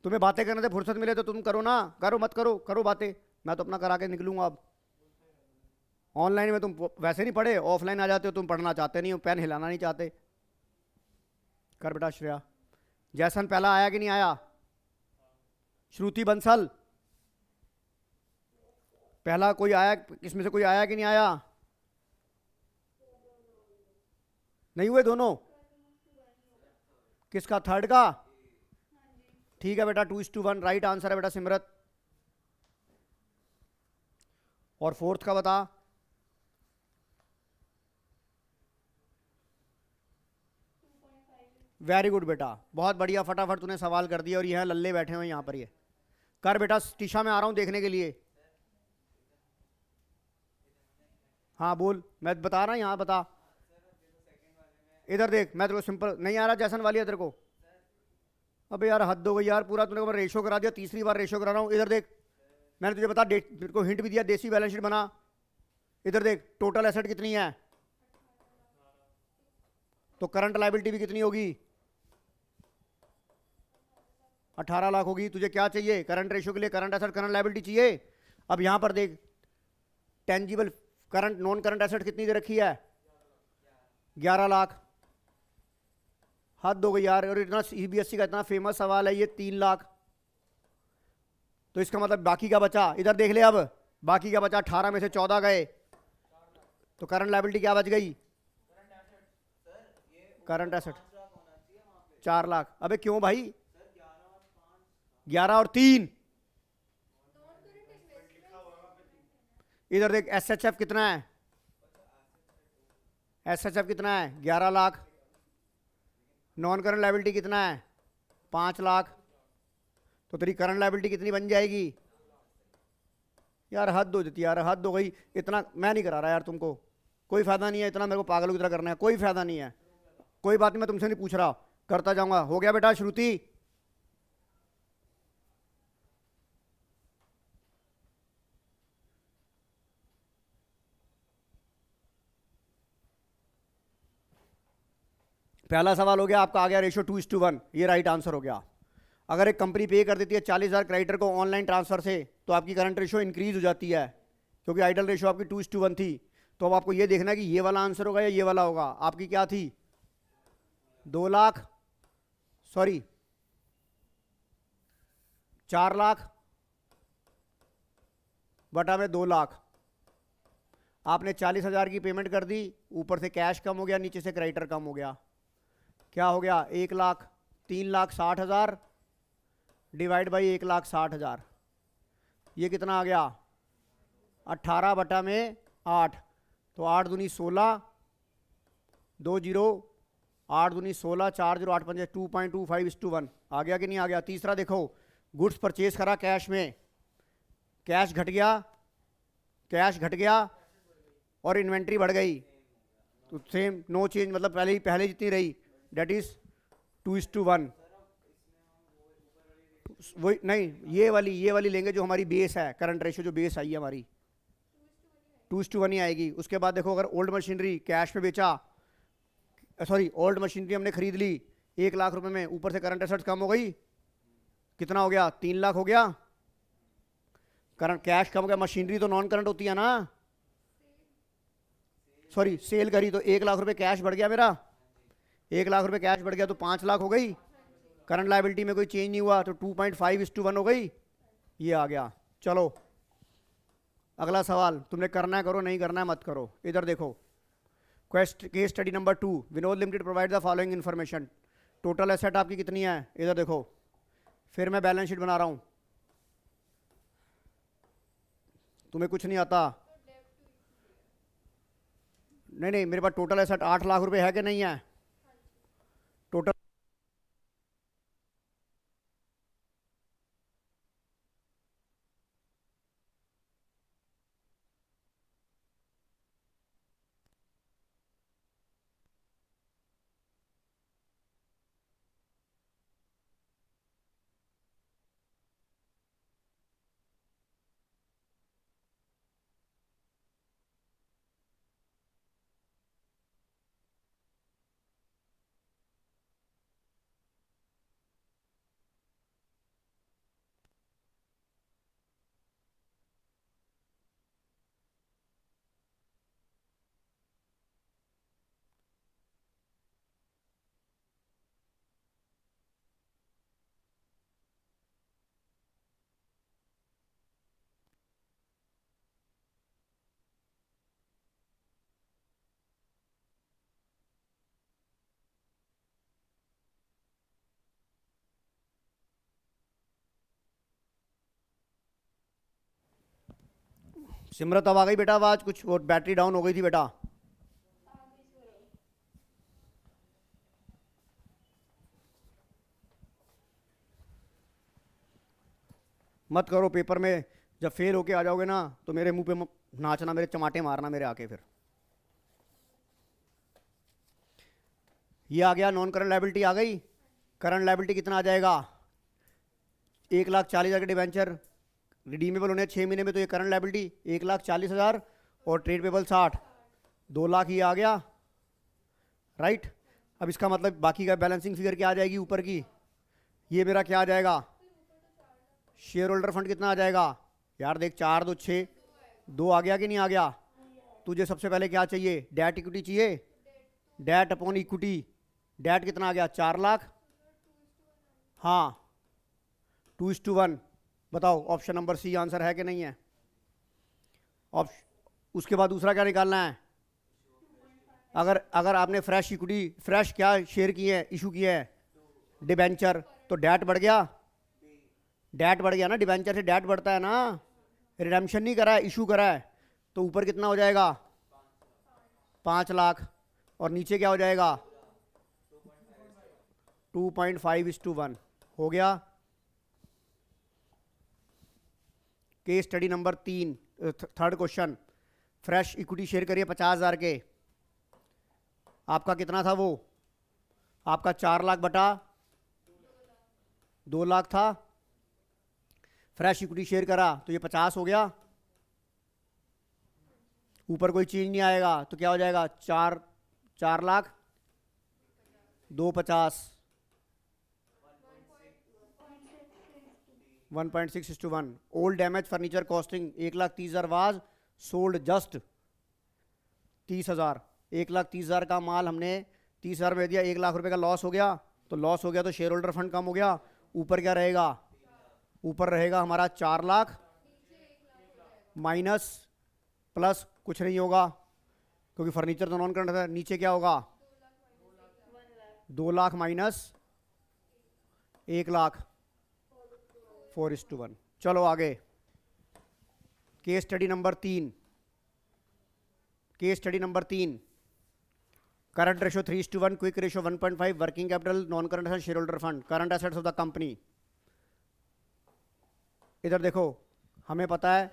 तुम्हें बातें करने से फुर्सत मिले तो तुम करो ना, करो मत करो, करो बातें। मैं तो अपना करा के निकलूंगा अब। ऑनलाइन में तुम वैसे नहीं पढ़े, ऑफलाइन आ जाते हो, तुम पढ़ना चाहते नहीं हो, पेन हिलाना नहीं चाहते। कर बेटा श्रेया। जैसन पहला आया कि नहीं आया? श्रुति बंसल पहला कोई आया, इसमें से कोई आया कि नहीं आया? नहीं हुए दोनों? किसका, थर्ड का? ठीक है बेटा, 2:1 राइट आंसर है बेटा सिमरत। और फोर्थ का बता। वेरी गुड बेटा, बहुत बढ़िया, फटाफट तूने सवाल कर दिया। और ये लल्ले बैठे हुए यहाँ पर, ये कर बेटा। टीशा में आ रहा हूँ देखने के लिए। हाँ बोल, मैं बता रहा, यहाँ बता। इधर देख, मैं तेरे को सिंपल नहीं आ रहा जैसन वाली है तेरे को? अबे यार हद हो गई यार, पूरा तूने रेशो करा दिया, तीसरी बार रेशो करा रहा हूँ। इधर देख, मैंने तुझे बता तेरे को हिंट भी दिया, देसी बैलेंस शीट बना। इधर देख, टोटल एसेट कितनी है? तो करंट लायबिलिटी भी कितनी होगी? 18 लाख होगी। तुझे क्या चाहिए करंट रेशो के लिए? करंट एसेट करंट लायबिलिटी चाहिए। अब यहां पर देख, tangible current non current asset कितनी दे रखी है? 11 लाख। हद हो गई यार। और इतना सीबीएसई का इतना फेमस सवाल है ये, 3 लाख। तो इसका मतलब बाकी का बचा, इधर देख ले अब, बाकी का बचा 18 में से 14 गए, तो करंट लायबिलिटी क्या बच गई? Current asset 4 lakh. अबे क्यों भाई? 11 और 3। इधर देख, एसएचएफ कितना है? एसएचएफ कितना है? 11 लाख। नॉन करंट लायबिलिटी कितना है? 5 लाख। तो तेरी करंट लायबिलिटी कितनी बन जाएगी? यार हद हो जाती है यार, हद हो गई। इतना मैं नहीं करा रहा यार तुमको, कोई फायदा नहीं है इतना मेरे को पागलों की तरह करना है, कोई फायदा नहीं है। कोई बात नहीं, मैं तुमसे नहीं पूछ रहा, करता जाऊंगा। हो गया बेटा श्रुति? पहला सवाल हो गया आपका, आ गया रेशो 2:1, ये राइट आंसर हो गया। अगर एक कंपनी पे कर देती है 40,000 क्रेडिटर को ऑनलाइन ट्रांसफर से, तो आपकी करंट रेशो इंक्रीज हो जाती है, क्योंकि आइडल रेशो आपकी 2:1 थी। तो अब आपको ये देखना है कि ये वाला आंसर होगा या ये वाला होगा। आपकी क्या थी? 2 लाख, सॉरी 4 लाख बटा में 2 लाख। आपने 40,000 की पेमेंट कर दी, ऊपर से कैश कम हो गया, नीचे से क्रेडिटर कम हो गया। क्या हो गया? 1 लाख 3,60,000 डिवाइड बाई 1,60,000, ये कितना आ गया? 18 बटा में 8। तो 8 दूनी 16, 2 जीरो, 8 दूनी 16, 4 जीरो 8 पंजे 2.25:1। आ गया कि नहीं आ गया? तीसरा देखो, गुड्स परचेज करा कैश में, कैश घट गया, कैश घट गया और इन्वेंट्री बढ़ गई, तो सेम नो चेंज, मतलब पहले जितनी रही, डेट इज 2:1। वही नहीं, ये वाली लेंगे जो हमारी बेस है, करंट रेशियो जो बेस आई है हमारी, 2:1 ही आएगी। उसके बाद देखो, अगर ओल्ड मशीनरी कैश में बेचा, सॉरी ओल्ड मशीनरी हमने खरीद ली 1 लाख रुपए में, ऊपर से करंट एसेट्स कम हो गई, कितना हो गया? 3 लाख हो गया। करंट कैश कम हो गया, मशीनरी तो नॉन करंट होती है ना, सॉरी सेल करी तो 1 लाख रुपए कैश बढ़ गया मेरा, 1 लाख रुपए कैश बढ़ गया तो 5 लाख हो गई। करंट लायबिलिटी में कोई चेंज नहीं हुआ, तो 2.5:1 हो गई, ये आ गया। चलो अगला सवाल, तुमने करना है करो, नहीं करना है मत करो। इधर देखो, case study number 2, Vinod limited provide the following information. Total asset आपकी कितनी है? इधर देखो, फिर मैं बैलेंस शीट बना रहा हूं, तुम्हें कुछ नहीं आता? नहीं नहीं, मेरे पास टोटल एसेट 8 लाख रुपए है कि नहीं है? टोटल सिमरत अब आ गई बेटा आवाज? कुछ वो बैटरी डाउन हो गई थी बेटा। मत करो पेपर में, जब फेल होके आ जाओगे ना तो मेरे मुंह पे नाचना, मेरे चमाटे मारना मेरे आके फिर। ये आ गया, नॉन करंट लायबिलिटी आ गई। करंट लायबिलिटी कितना आ जाएगा? 1,40,000 के डिवेंचर रिडीमेबल होने 6 महीने में, तो ये करंट लायबिलिटी 1,40,000 और ट्रेड पेबल 60, 2 लाख ये आ गया, राइट। अब इसका मतलब बाकी का बैलेंसिंग फिगर क्या आ जाएगी ऊपर की? ये मेरा क्या आ जाएगा? शेयर होल्डर फंड कितना आ जाएगा? यार देख, 4 2 6, 2 आ गया कि नहीं आ गया? तुझे सबसे पहले क्या चाहिए? डेट इक्विटी चाहिए। डेट अपॉन इक्विटी, डेट कितना आ गया? 4 लाख। हाँ 2:1। बताओ ऑप्शन नंबर सी आंसर है कि नहीं है? उसके बाद दूसरा क्या निकालना है? अगर अगर आपने फ्रेश इक्विटी, फ्रेश क्या शेयर किए हैं, इशू किए हैं? डिबेंचर, तो डेट बढ़ गया। डेट बढ़ गया ना, डिबेंचर से डेट बढ़ता है ना। रिडेम्पशन नहीं करा है, इशू करा है, तो ऊपर कितना हो जाएगा? 5 लाख। और नीचे क्या हो जाएगा? 2.5:1 हो गया। Case study number 3, third question. Fresh equity share करिए 50,000 के। आपका कितना था वो? आपका 4 लाख बटा 2 लाख था। फ्रेश इक्विटी शेयर करा तो ये 50 हो गया। ऊपर कोई चीज नहीं आएगा तो क्या हो जाएगा? 4 lakh 250, 1.6:1। Old damage furniture costing 1,30,000 was sold just 30,000। 1,30,000 का माल हमने 30,000 में दिया, 1 लाख रुपए का लॉस हो गया। तो लॉस हो गया तो शेयर होल्डर फंड कम हो गया। ऊपर क्या रहेगा? ऊपर रहेगा हमारा 4 लाख माइनस प्लस कुछ नहीं होगा क्योंकि फर्नीचर तो नॉन करंट है। नीचे क्या होगा? 2 लाख माइनस 1 लाख, 4:1। चलो आगे, case study number 3। Case study number 3, current ratio 3:1, quick ratio 1.5, working capital, non current asset, share holder fund, current assets of the company. इधर देखो, हमें पता है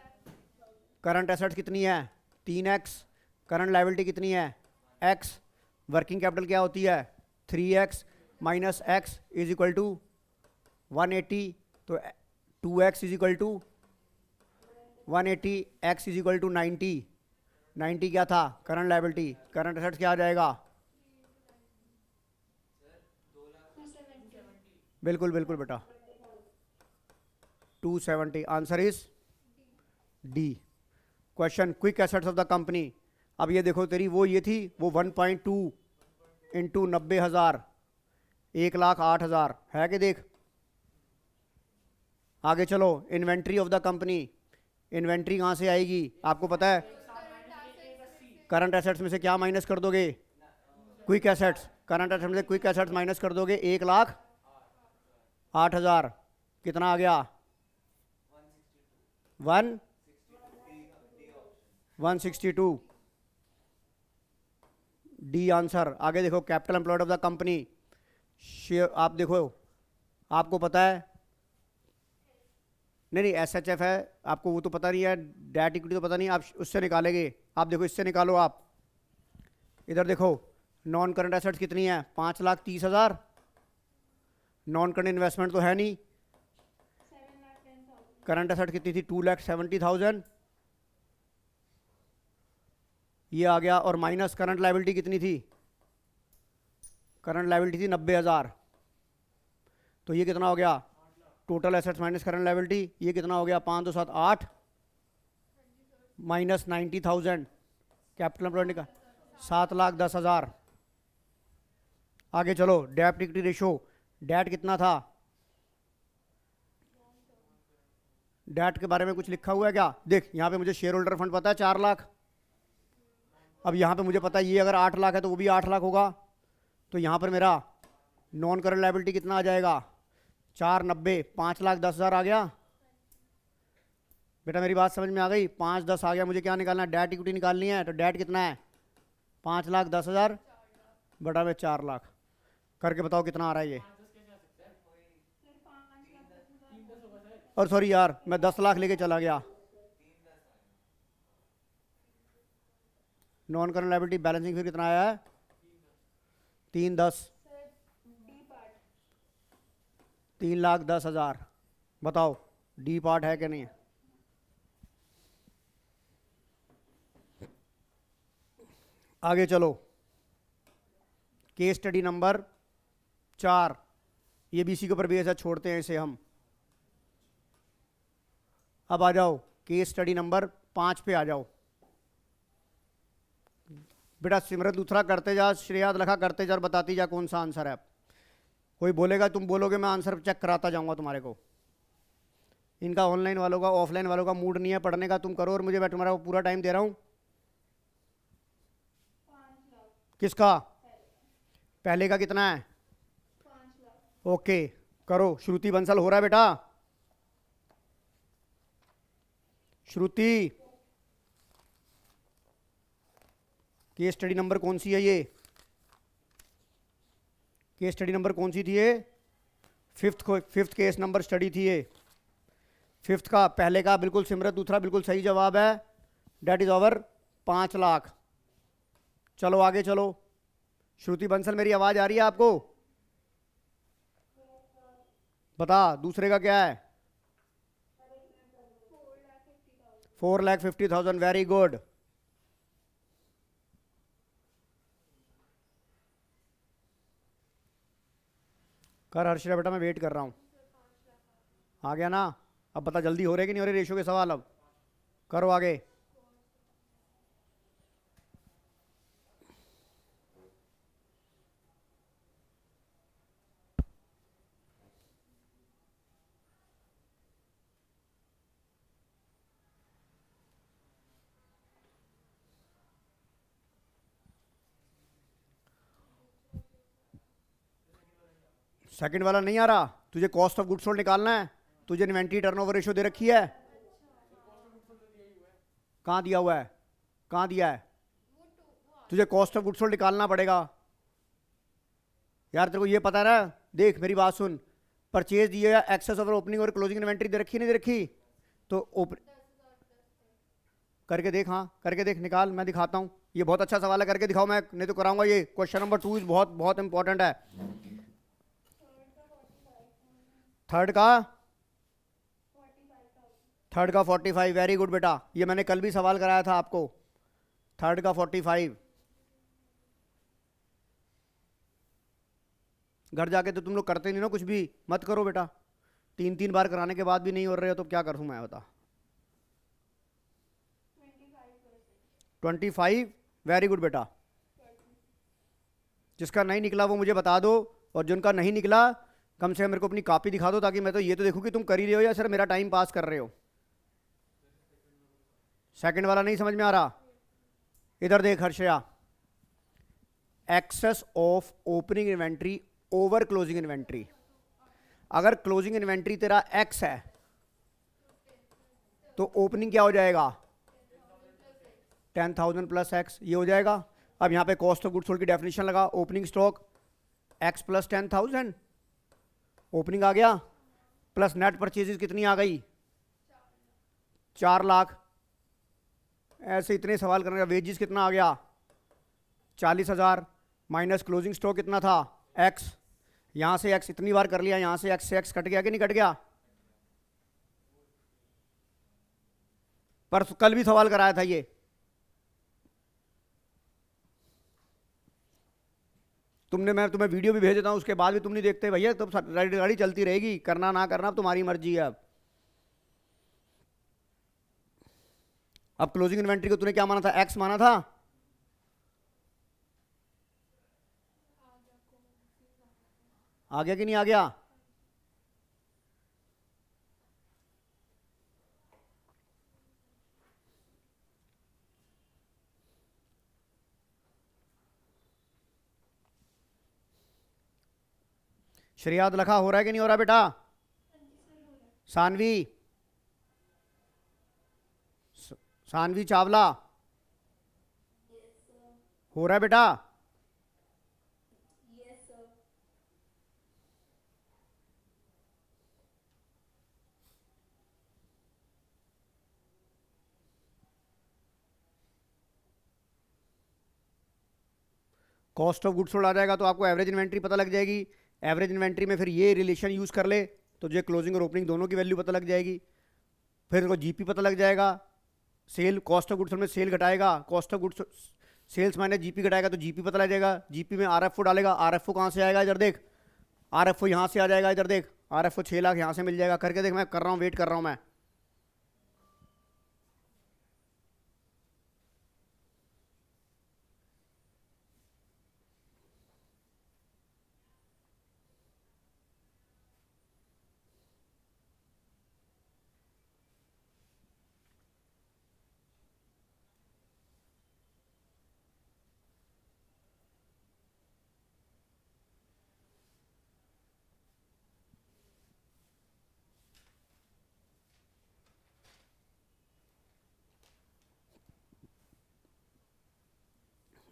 करंट एसेट्स कितनी है? 3x। करंट लायबिलिटी कितनी है? x। वर्किंग कैपिटल क्या होती है? 3x minus x is equal to 180। तो 2x is equal to 180, x is equal to 90। 90 क्या था? Current liability. करंट एसेट्स क्या आ जाएगा? बिल्कुल बिल्कुल बेटा, 270। Answer is D. Question, quick assets of the company. अब ये देखो, तेरी वो ये थी, वो 1.2 इंटू 90,000, 1,08,000 है कि? देख आगे चलो, inventory of the company. Inventory कहाँ से आएगी आपको पता है? करंट एसेट्स में से क्या माइनस कर दोगे? Quick assets. करंट एसेट्स में से क्विक एसेट्स माइनस कर दोगे 1,08,000। कितना आ गया? 162। D answer. आगे देखो, capital employed of the company. Share, आप देखो, आपको पता है, नहीं SHF है, आपको वो तो पता नहीं है, डेट इक्विटी तो पता नहीं, आप उससे निकालेंगे। आप देखो, इससे निकालो आप। इधर देखो, नॉन करंट एसेट्स कितनी है? 5,30,000। नॉन करंट इन्वेस्टमेंट तो है नहीं। करंट एसेट कितनी थी? 2,70,000। ये आ गया। और माइनस करंट लायबिलिटी कितनी थी? करंट लायबिलिटी थी 90,000। तो ये कितना हो गया? Total assets minus current liability. ये कितना हो गया? 5 2 7 8 माइनस 90,000। कैपिटल एम्प्लॉयड का 7,10,000। आगे चलो, डेट इक्विटी रेशो। डेट कितना था? डेट के बारे में कुछ लिखा हुआ है क्या? देख, यहाँ पे मुझे शेयर होल्डर फंड पता है 4 लाख। अब यहाँ पे मुझे पता है ये अगर 8 लाख है तो वो भी 8 लाख होगा। तो यहाँ पर मेरा नॉन करंट लायबिलिटी कितना आ जाएगा? 490, 5,10,000 आ गया बेटा मेरी बात समझ में आ गई? 5-10 आ गया, मुझे क्या निकालना है? डेट इक्विटी निकालनी है। तो डेट कितना है? 5,10,000 बटा में 4 लाख। करके बताओ कितना आ रहा है ये। सर 5,10,000 और सॉरी यार, मैं 10 लाख लेके चला गया। नॉन करंट लायबिलिटी बैलेंसिंग फिर कितना आया है? 3,10,000। Sir D part 3,10,000। बताओ डी पार्ट है कि नहीं है? आगे चलो, केस स्टडी नंबर 4। ये बीसी के ऊपर भी ऐसा छोड़ते हैं इसे हम। अब आ जाओ केस स्टडी नंबर 5 पे आ जाओ। बेटा सिमरत लूथरा करते जा, श्रेया लखा करते जा और बताती जा कौन सा आंसर है। कोई बोलेगा, तुम बोलोगे, मैं आंसर चेक कराता जाऊंगा तुम्हारे को। इनका ऑनलाइन वालों का ऑफलाइन वालों का मूड नहीं है पढ़ने का, तुम करो और मुझे, मैं तुम्हारा पूरा टाइम दे रहा हूँ। 5 लाख किसका? पहले का कितना है? 5 लाख ओके करो। श्रुति बंसल हो रहा है बेटा? श्रुति, केस स्टडी नंबर कौन सी है ये? केस स्टडी नंबर कौन सी थी ये? फिफ्थ केस नंबर स्टडी थी ये। फिफ्थ का पहले का बिल्कुल सिमरत दूसरा बिल्कुल सही जवाब है। Debt is over 5 lakh. चलो आगे चलो। श्रुति बंसल मेरी आवाज आ रही है आपको? बता दूसरे का क्या है? 4,50,000। Very good. कर हर्षिता बेटा, मैं वेट कर रहा हूँ। आ गया ना? अब बता जल्दी हो रहे कि नहीं हो रहे रेशो के सवाल? अब करो आगे। सेकंड वाला नहीं आ रहा तुझे? कॉस्ट ऑफ गुड्स सोल्ड निकालना है तुझे। इन्वेंट्री टर्नओवर रेशियो दे रखी है। कहाँ दिया हुआ है? कहाँ दिया है? तुझे कॉस्ट ऑफ गुड्स सोल्ड निकालना पड़ेगा यार। तेरे को ये पता है ना? देख मेरी बात सुन, परचेज दिए या एक्सेस ओवर ओपनिंग और क्लोजिंग इन्वेंट्री दे रखी नहीं दे रखी? तो करके देख। हाँ करके देख, निकाल, मैं दिखाता हूँ। ये बहुत अच्छा सवाल है, करके दिखाओ। मैं नहीं तो कराऊंगा ये। क्वेश्चन नंबर 2 बहुत बहुत इंपॉर्टेंट है। थर्ड का 45। वेरी गुड बेटा, ये मैंने कल भी सवाल कराया था आपको। थर्ड का 45। घर जाके तो तुम लोग करते नहीं ना कुछ भी, मत करो बेटा। 3 बार कराने के बाद भी नहीं हो रहे हो तो क्या करूं मैं, बता। 25। वेरी गुड बेटा। जिसका नहीं निकला वो मुझे बता दो, और जिनका नहीं निकला कम से कम मेरे को अपनी कॉपी दिखा दो, ताकि मैं तो ये तो देखूं कि तुम कर ही रहे हो या सिर्फ मेरा टाइम पास कर रहे हो। सेकंड वाला नहीं समझ में आ रहा? इधर देख Harshya, excess of opening inventory over closing inventory. अगर क्लोजिंग इन्वेंट्री तेरा एक्स है तो ओपनिंग क्या हो जाएगा? 10,000 प्लस एक्स, ये हो जाएगा। अब यहां पे कॉस्ट ऑफ गुड्स सोल्ड की डेफिनेशन लगा, opening stock X plus 10,000, opening आ गया, प्लस नेट परचेजेस कितनी आ गई? 4 लाख। ऐसे इतने सवाल करने का। वेजेस कितना आ गया? 40,000 माइनस क्लोजिंग स्टॉक कितना था? एक्स। यहां से एक्स इतनी बार कर लिया, यहां से एक्स कट गया कि नहीं कट गया? पर कल भी सवाल कराया था ये। तुमने, मैं तुम्हें वीडियो भी भेज देता हूं, उसके बाद भी तुम नहीं देखते भैया। तो गाड़ी चलती रहेगी, करना ना करना अब तुम्हारी मर्जी है। अब क्लोजिंग इन्वेंट्री को तूने क्या माना था? एक्स माना था। आ गया कि नहीं आ गया? श्रेयाद लखा हो रहा है कि नहीं हो रहा बेटा? सानवी सानवी चावला हो रहा है बेटा? कॉस्ट ऑफ गुड्स सोल्ड आ जाएगा तो आपको एवरेज इन्वेंट्री पता लग जाएगी। एवरेज इन्वेंट्री में फिर ये रिलेशन यूज़ कर ले तो जो क्लोजिंग और ओपनिंग दोनों की वैल्यू पता लग जाएगी। फिर इसको जीपी पता लग जाएगा। Sale cost of goods sold में सेल घटाएगा, cost of goods sales minus GP घटाएगा तो जीपी पता लग जाएगा। जीपी में आरएफओ डालेगा, आरएफओ कहाँ से आएगा इधर देख, आरएफओ यहाँ से आ जाएगा इधर देख, आरएफओ 6 लाख यहाँ से मिल जाएगा। करके देख, मैं कर रहा हूँ, वेट कर रहा हूँ मैं।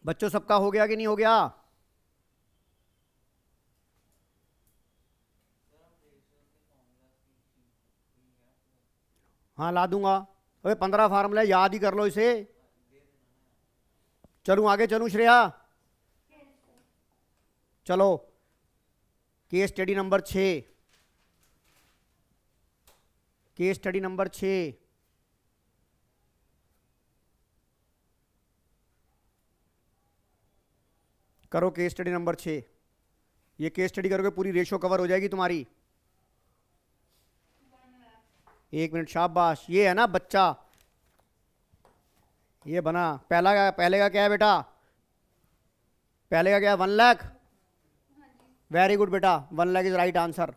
बच्चों सबका हो गया कि नहीं हो गया? हाँ ला दूंगा। अबे 15 फार्मूला याद ही कर लो इसे। चलूँ आगे, चलूँ श्रेया? चलो case study number 6, case study number 6। करो केस स्टडी नंबर 6। ये केस स्टडी करोगे पूरी रेशो कवर हो जाएगी तुम्हारी। 1 मिनट, शाबाश। ये है ना बच्चा, ये बना। पहले का क्या है बेटा? पहले का क्या है? 1 लाख। वेरी गुड बेटा, 1 lakh is right answer.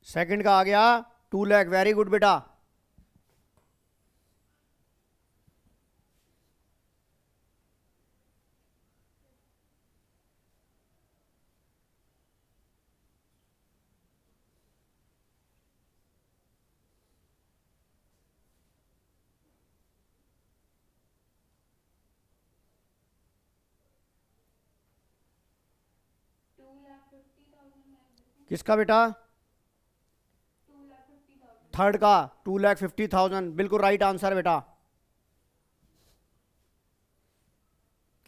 Second का आ गया 2 लाख। वेरी गुड बेटा। किसका बेटा? थर्ड का 2,50,000 बिल्कुल राइट आंसर बेटा।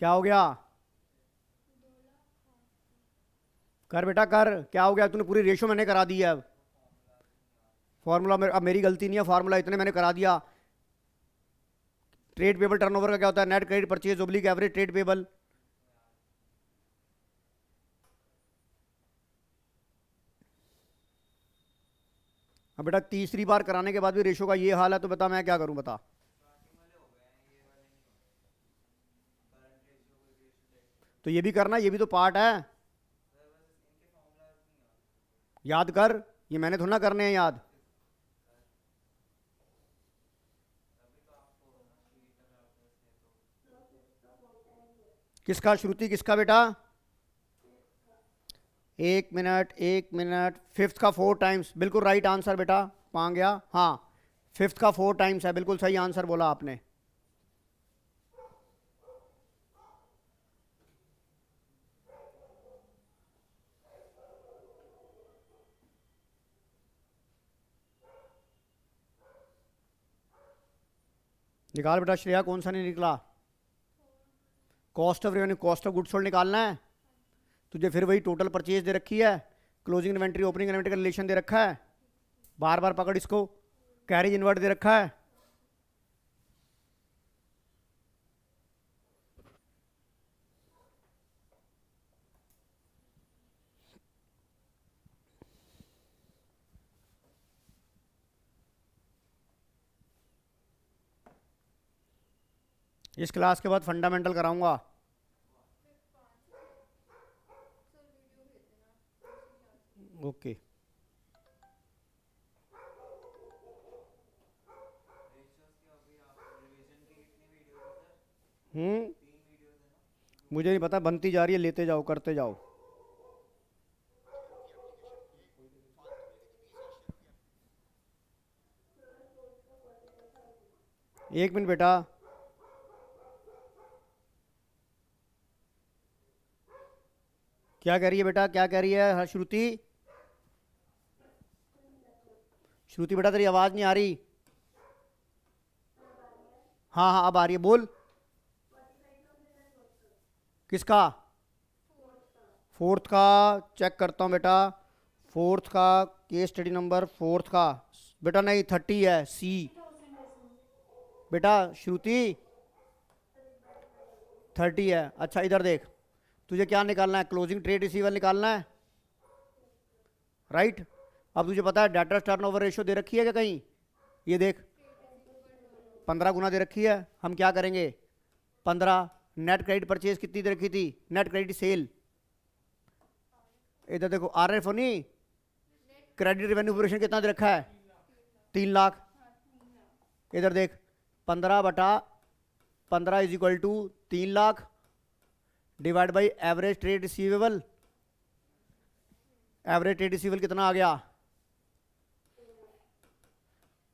क्या हो गया? कर बेटा कर, क्या हो गया? तूने पूरी रेशो मैंने करा दी है। अब फॉर्मूला अब मेरी गलती नहीं है, फॉर्मूला इतने मैंने करा दिया। ट्रेड पेबल टर्नओवर का क्या होता है? Net credit purchase oblique average trade payable. अब बेटा तीसरी बार कराने के बाद भी रेशो का ये हाल है तो बता मैं क्या करूं? बता। तो ये भी करना, ये भी तो पार्ट है। याद कर, ये मैंने थोड़ा ना करने हैं याद। किसका श्रुति, किसका बेटा? 1 मिनट 1 मिनट। फिफ्थ का 4 टाइम्स बिल्कुल राइट आंसर बेटा। पा गया, हाँ। फिफ्थ का 4 टाइम्स है, बिल्कुल सही आंसर बोला आपने। निकाल बेटा श्रेया, कौन सा नहीं निकला? Cost of revenue, cost of goods sold निकालना है तुझे। फिर वही टोटल परचेज दे रखी है, क्लोजिंग इन्वेंट्री ओपनिंग इन्वेंट्री का रिलेशन दे रखा है। बार बार पकड़ इसको। कैरेज इनवर्ट दे रखा है। इस क्लास के बाद फंडामेंटल कराऊंगा। ओके। मुझे नहीं पता, बनती जा रही है, लेते जाओ करते जाओ। एक मिनट बेटा। क्या कह रही है बेटा, क्या कह रही है? हाँ, श्रुति। श्रुति बेटा तेरी आवाज नहीं आ रही। हाँ हाँ अब आ रही है, बोल। किसका? फोर्थ का। चेक करता हूँ बेटा। फोर्थ का केस स्टडी नंबर फोर्थ का। बेटा नहीं, 30 है, सी। बेटा श्रुति 30 है। अच्छा इधर देख, तुझे क्या निकालना है? क्लोजिंग ट्रेड रिसीवल निकालना है, राइट। अब तुझे पता है डेटर्स टर्नओवर रेशियो दे रखी है क्या कहीं? ये देख 15 गुना दे रखी है। हम क्या करेंगे? 15। नेट क्रेडिट परचेज कितनी दे रखी थी? नेट क्रेडिट सेल, इधर देखो आर एफ नहीं, क्रेडिट रेवेन्यू ऑपरेशन कितना दे रखा है? 3 लाख। इधर देख 15/15 is equal to 3 lakh divide by average trade receivable. Average trade receivable कितना आ गया?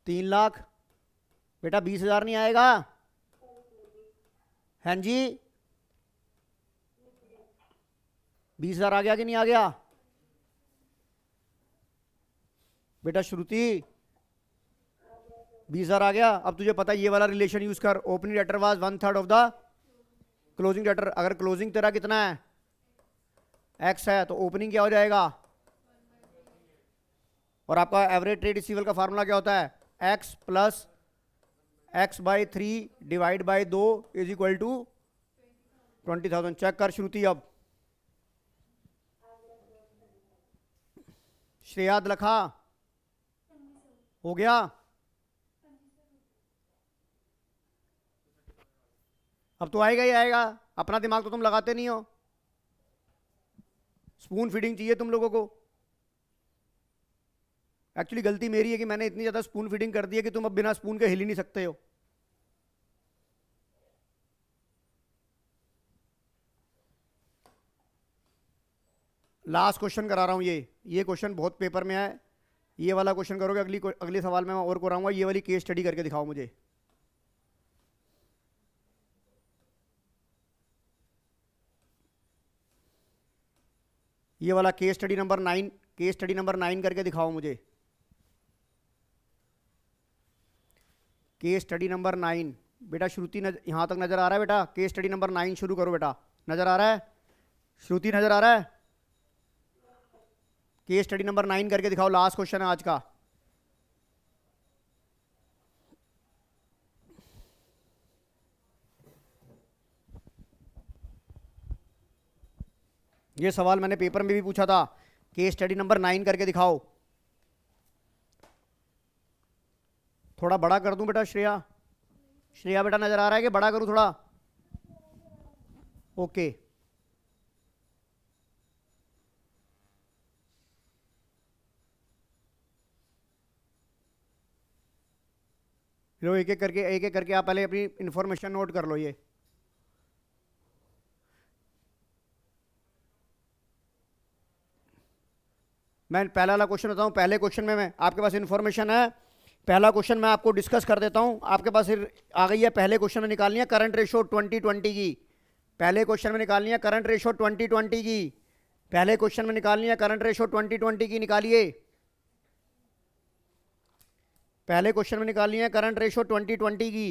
3 लाख। बेटा 20,000 नहीं आएगा? हाँ जी, 20,000 आ गया कि नहीं आ गया? बेटा श्रुति 20,000 आ गया। अब तुझे पता है ये वाला रिलेशन यूज कर, opening debtor was 1/3 of the closing debtor. अगर क्लोजिंग तेरा कितना है? एक्स है, तो ओपनिंग क्या हो जाएगा? और आपका एवरेज ट्रेड रिसीवल का फार्मूला क्या होता है? X plus x/3 divide by 2 is equal to 20,000। Check कर श्रुति। अब श्रेयाद लखा हो गया? अब तो आएगा ही आएगा, अपना दिमाग तो तुम लगाते नहीं हो। स्पून फीडिंग चाहिए तुम लोगों को। एक्चुअली गलती मेरी है कि मैंने इतनी ज्यादा स्पून फीडिंग कर दी है कि तुम अब बिना स्पून के हिल ही नहीं सकते हो। लास्ट क्वेश्चन करा रहा हूं, ये क्वेश्चन बहुत पेपर में है। ये वाला क्वेश्चन करोगे, अगले सवाल में मैं और कराऊंगा। ये वाली केस स्टडी करके दिखाओ मुझे। ये वाला case study number 9, case study number 9 करके दिखाओ मुझे। Case study number 9। बेटा श्रुति यहां तक नजर आ रहा है? बेटा केस स्टडी नंबर 9 शुरू करो बेटा। नजर आ रहा है? श्रुति नजर आ रहा है? केस स्टडी नंबर 9 करके दिखाओ, लास्ट क्वेश्चन है आज का। ये सवाल मैंने पेपर में भी पूछा था। केस स्टडी नंबर 9 करके दिखाओ। थोड़ा बड़ा कर दूं बेटा? श्रेया, श्रेया बेटा नजर आ रहा है कि बड़ा करूं थोड़ा? ओके। लो एक एक करके आप पहले अपनी इंफॉर्मेशन नोट कर लो। ये मैं पहला वाला क्वेश्चन बताऊं। पहले क्वेश्चन में मैं आपके पास इंफॉर्मेशन है। पहला क्वेश्चन मैं आपको डिस्कस कर देता हूं। आपके पास आ गई है। पहले क्वेश्चन में निकालनी है करंट रेशो 2020 की। पहले क्वेश्चन में निकालनी है करंट रेशो 2020 की। पहले क्वेश्चन में निकालनी है करंट रेशो 2020 की। निकालिए। पहले क्वेश्चन में निकालनी है करंट रेशो 2020 की।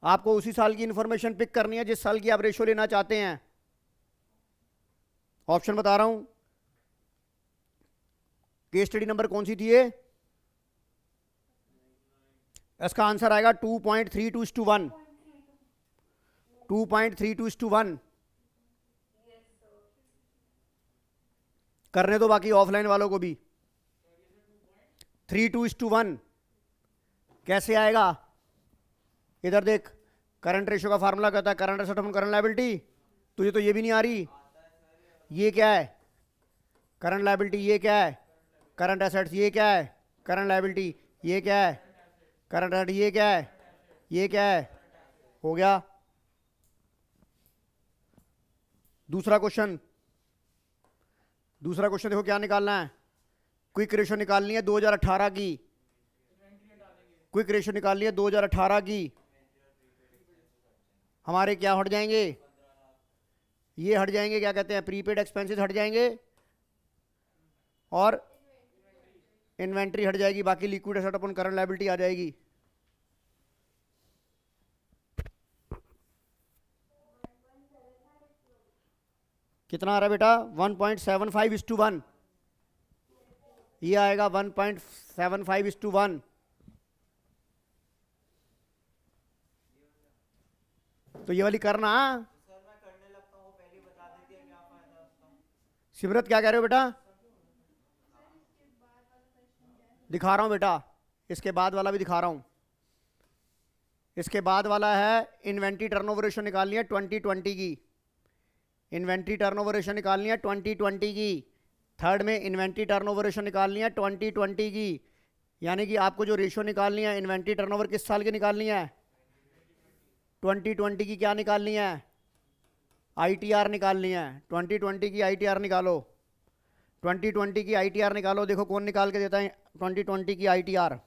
आपको उसी साल की इंफॉर्मेशन पिक करनी है जिस साल की आप रेशो लेना चाहते हैं। ऑप्शन बता रहा हूं। केस स्टडी नंबर कौन सी थी ये? इसका आंसर आएगा 2.32:1। 2.32:1 करने दो बाकी ऑफलाइन वालों को भी। 3:1 कैसे आएगा? इधर देख, करंट रेशियो का फार्मूला कहता है current asset upon current liability तुझे तो ये भी नहीं आ रही। ये क्या है? Current liability. ये क्या है? Current assets. ये क्या है? Current liability. ये क्या है? Current asset. ये क्या है? ये क्या है? हो गया। दूसरा क्वेश्चन। दूसरा क्वेश्चन देखो क्या निकालना है। क्विक रेशो निकालनी है 2018 की। क्विक रेशो निकालनी है 2018 की। हमारे क्या हट जाएंगे? ये हट जाएंगे, क्या कहते हैं, प्रीपेड एक्सपेंसेस हट जाएंगे और इन्वेंट्री हट जाएगी। बाकी लिक्विड एसेट अपन करंट लायबिलिटी आ जाएगी। कितना आ रहा है बेटा? 1.75:1। ये आएगा 1.75:1। तो ये वाली करना। सिमरत क्या कह रहे हो बेटा? दिखा रहा हूं बेटा, इसके बाद वाला भी दिखा रहा हूं। इसके बाद वाला है इन्वेंट्री टर्नओवर रेशियो निकालनी है 2020 की। इन्वेंट्री टर्नओवर रेशियो निकालनी है 2020 की। थर्ड में इन्वेंट्री टर्नओवर रेशियो निकालनी है 2020 की। यानी कि आपको जो रेशियो निकालनी है इन्वेंट्री टर्नओवर किस साल की निकालनी है? 2020 की। क्या निकालनी है? आईटीआर निकालनी है। 2020 की आईटीआर निकालो। 2020 की आईटीआर निकालो। देखो कौन निकाल के देता है 2020 की आईटीआर।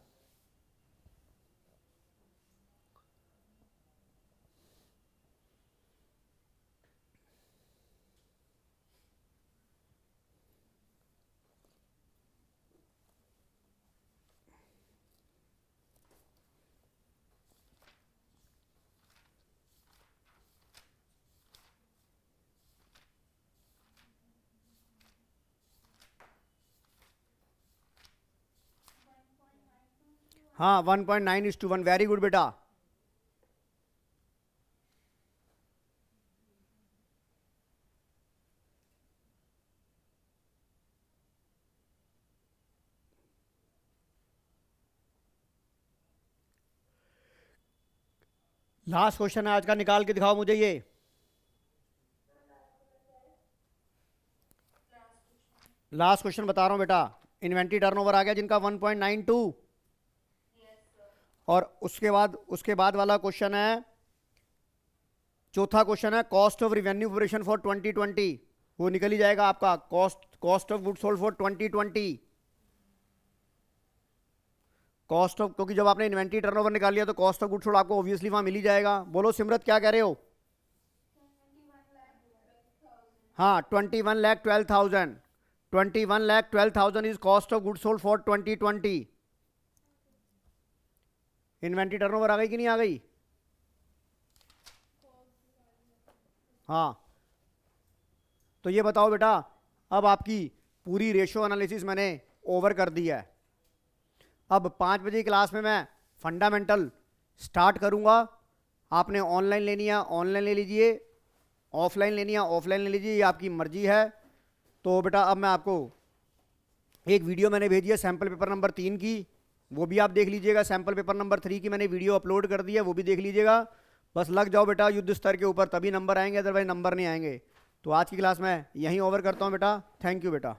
हाँ 1.9:1। वेरी गुड बेटा। लास्ट क्वेश्चन है आज का, निकाल के दिखाओ मुझे ये। लास्ट क्वेश्चन बता रहा हूं बेटा। इन्वेंट्री टर्नओवर आ गया जिनका 1.92। और उसके बाद वाला क्वेश्चन है, चौथा क्वेश्चन है cost of revenue operation for 2020। वो निकल ही जाएगा आपका। Cost of good sold for 2020। Cost of, क्योंकि जब आपने इन्वेंट्री टर्नओवर निकाल लिया तो कॉस्ट ऑफ गुड सोल्ड आपको ऑब्वियसली वहां मिल ही जाएगा। बोलो सिमरत क्या कह रहे हो? हाँ 21,12,000। 21,12,000 is cost of good sold for 2020। Inventory turnover आ गई कि नहीं आ गई? हाँ। तो ये बताओ बेटा, अब आपकी पूरी रेशियो एनालिसिस मैंने ओवर कर दी है। अब 5 बजे की क्लास में मैं फंडामेंटल स्टार्ट करूंगा। आपने ऑनलाइन लेनी है ऑनलाइन ले लीजिए, ऑफलाइन लेनी है ऑफलाइन ले लीजिए, ये आपकी मर्जी है। तो बेटा अब मैं आपको एक वीडियो मैंने भेजी है सैम्पल पेपर नंबर 3 की, वो भी आप देख लीजिएगा। सैम्पल पेपर नंबर 3 की मैंने वीडियो अपलोड कर दी है, वो भी देख लीजिएगा। बस लग जाओ बेटा युद्ध स्तर के ऊपर, तभी नंबर आएंगे, अदरवाइज नंबर नहीं आएंगे। तो आज की क्लास मैं यहीं ओवर करता हूँ बेटा। थैंक यू बेटा।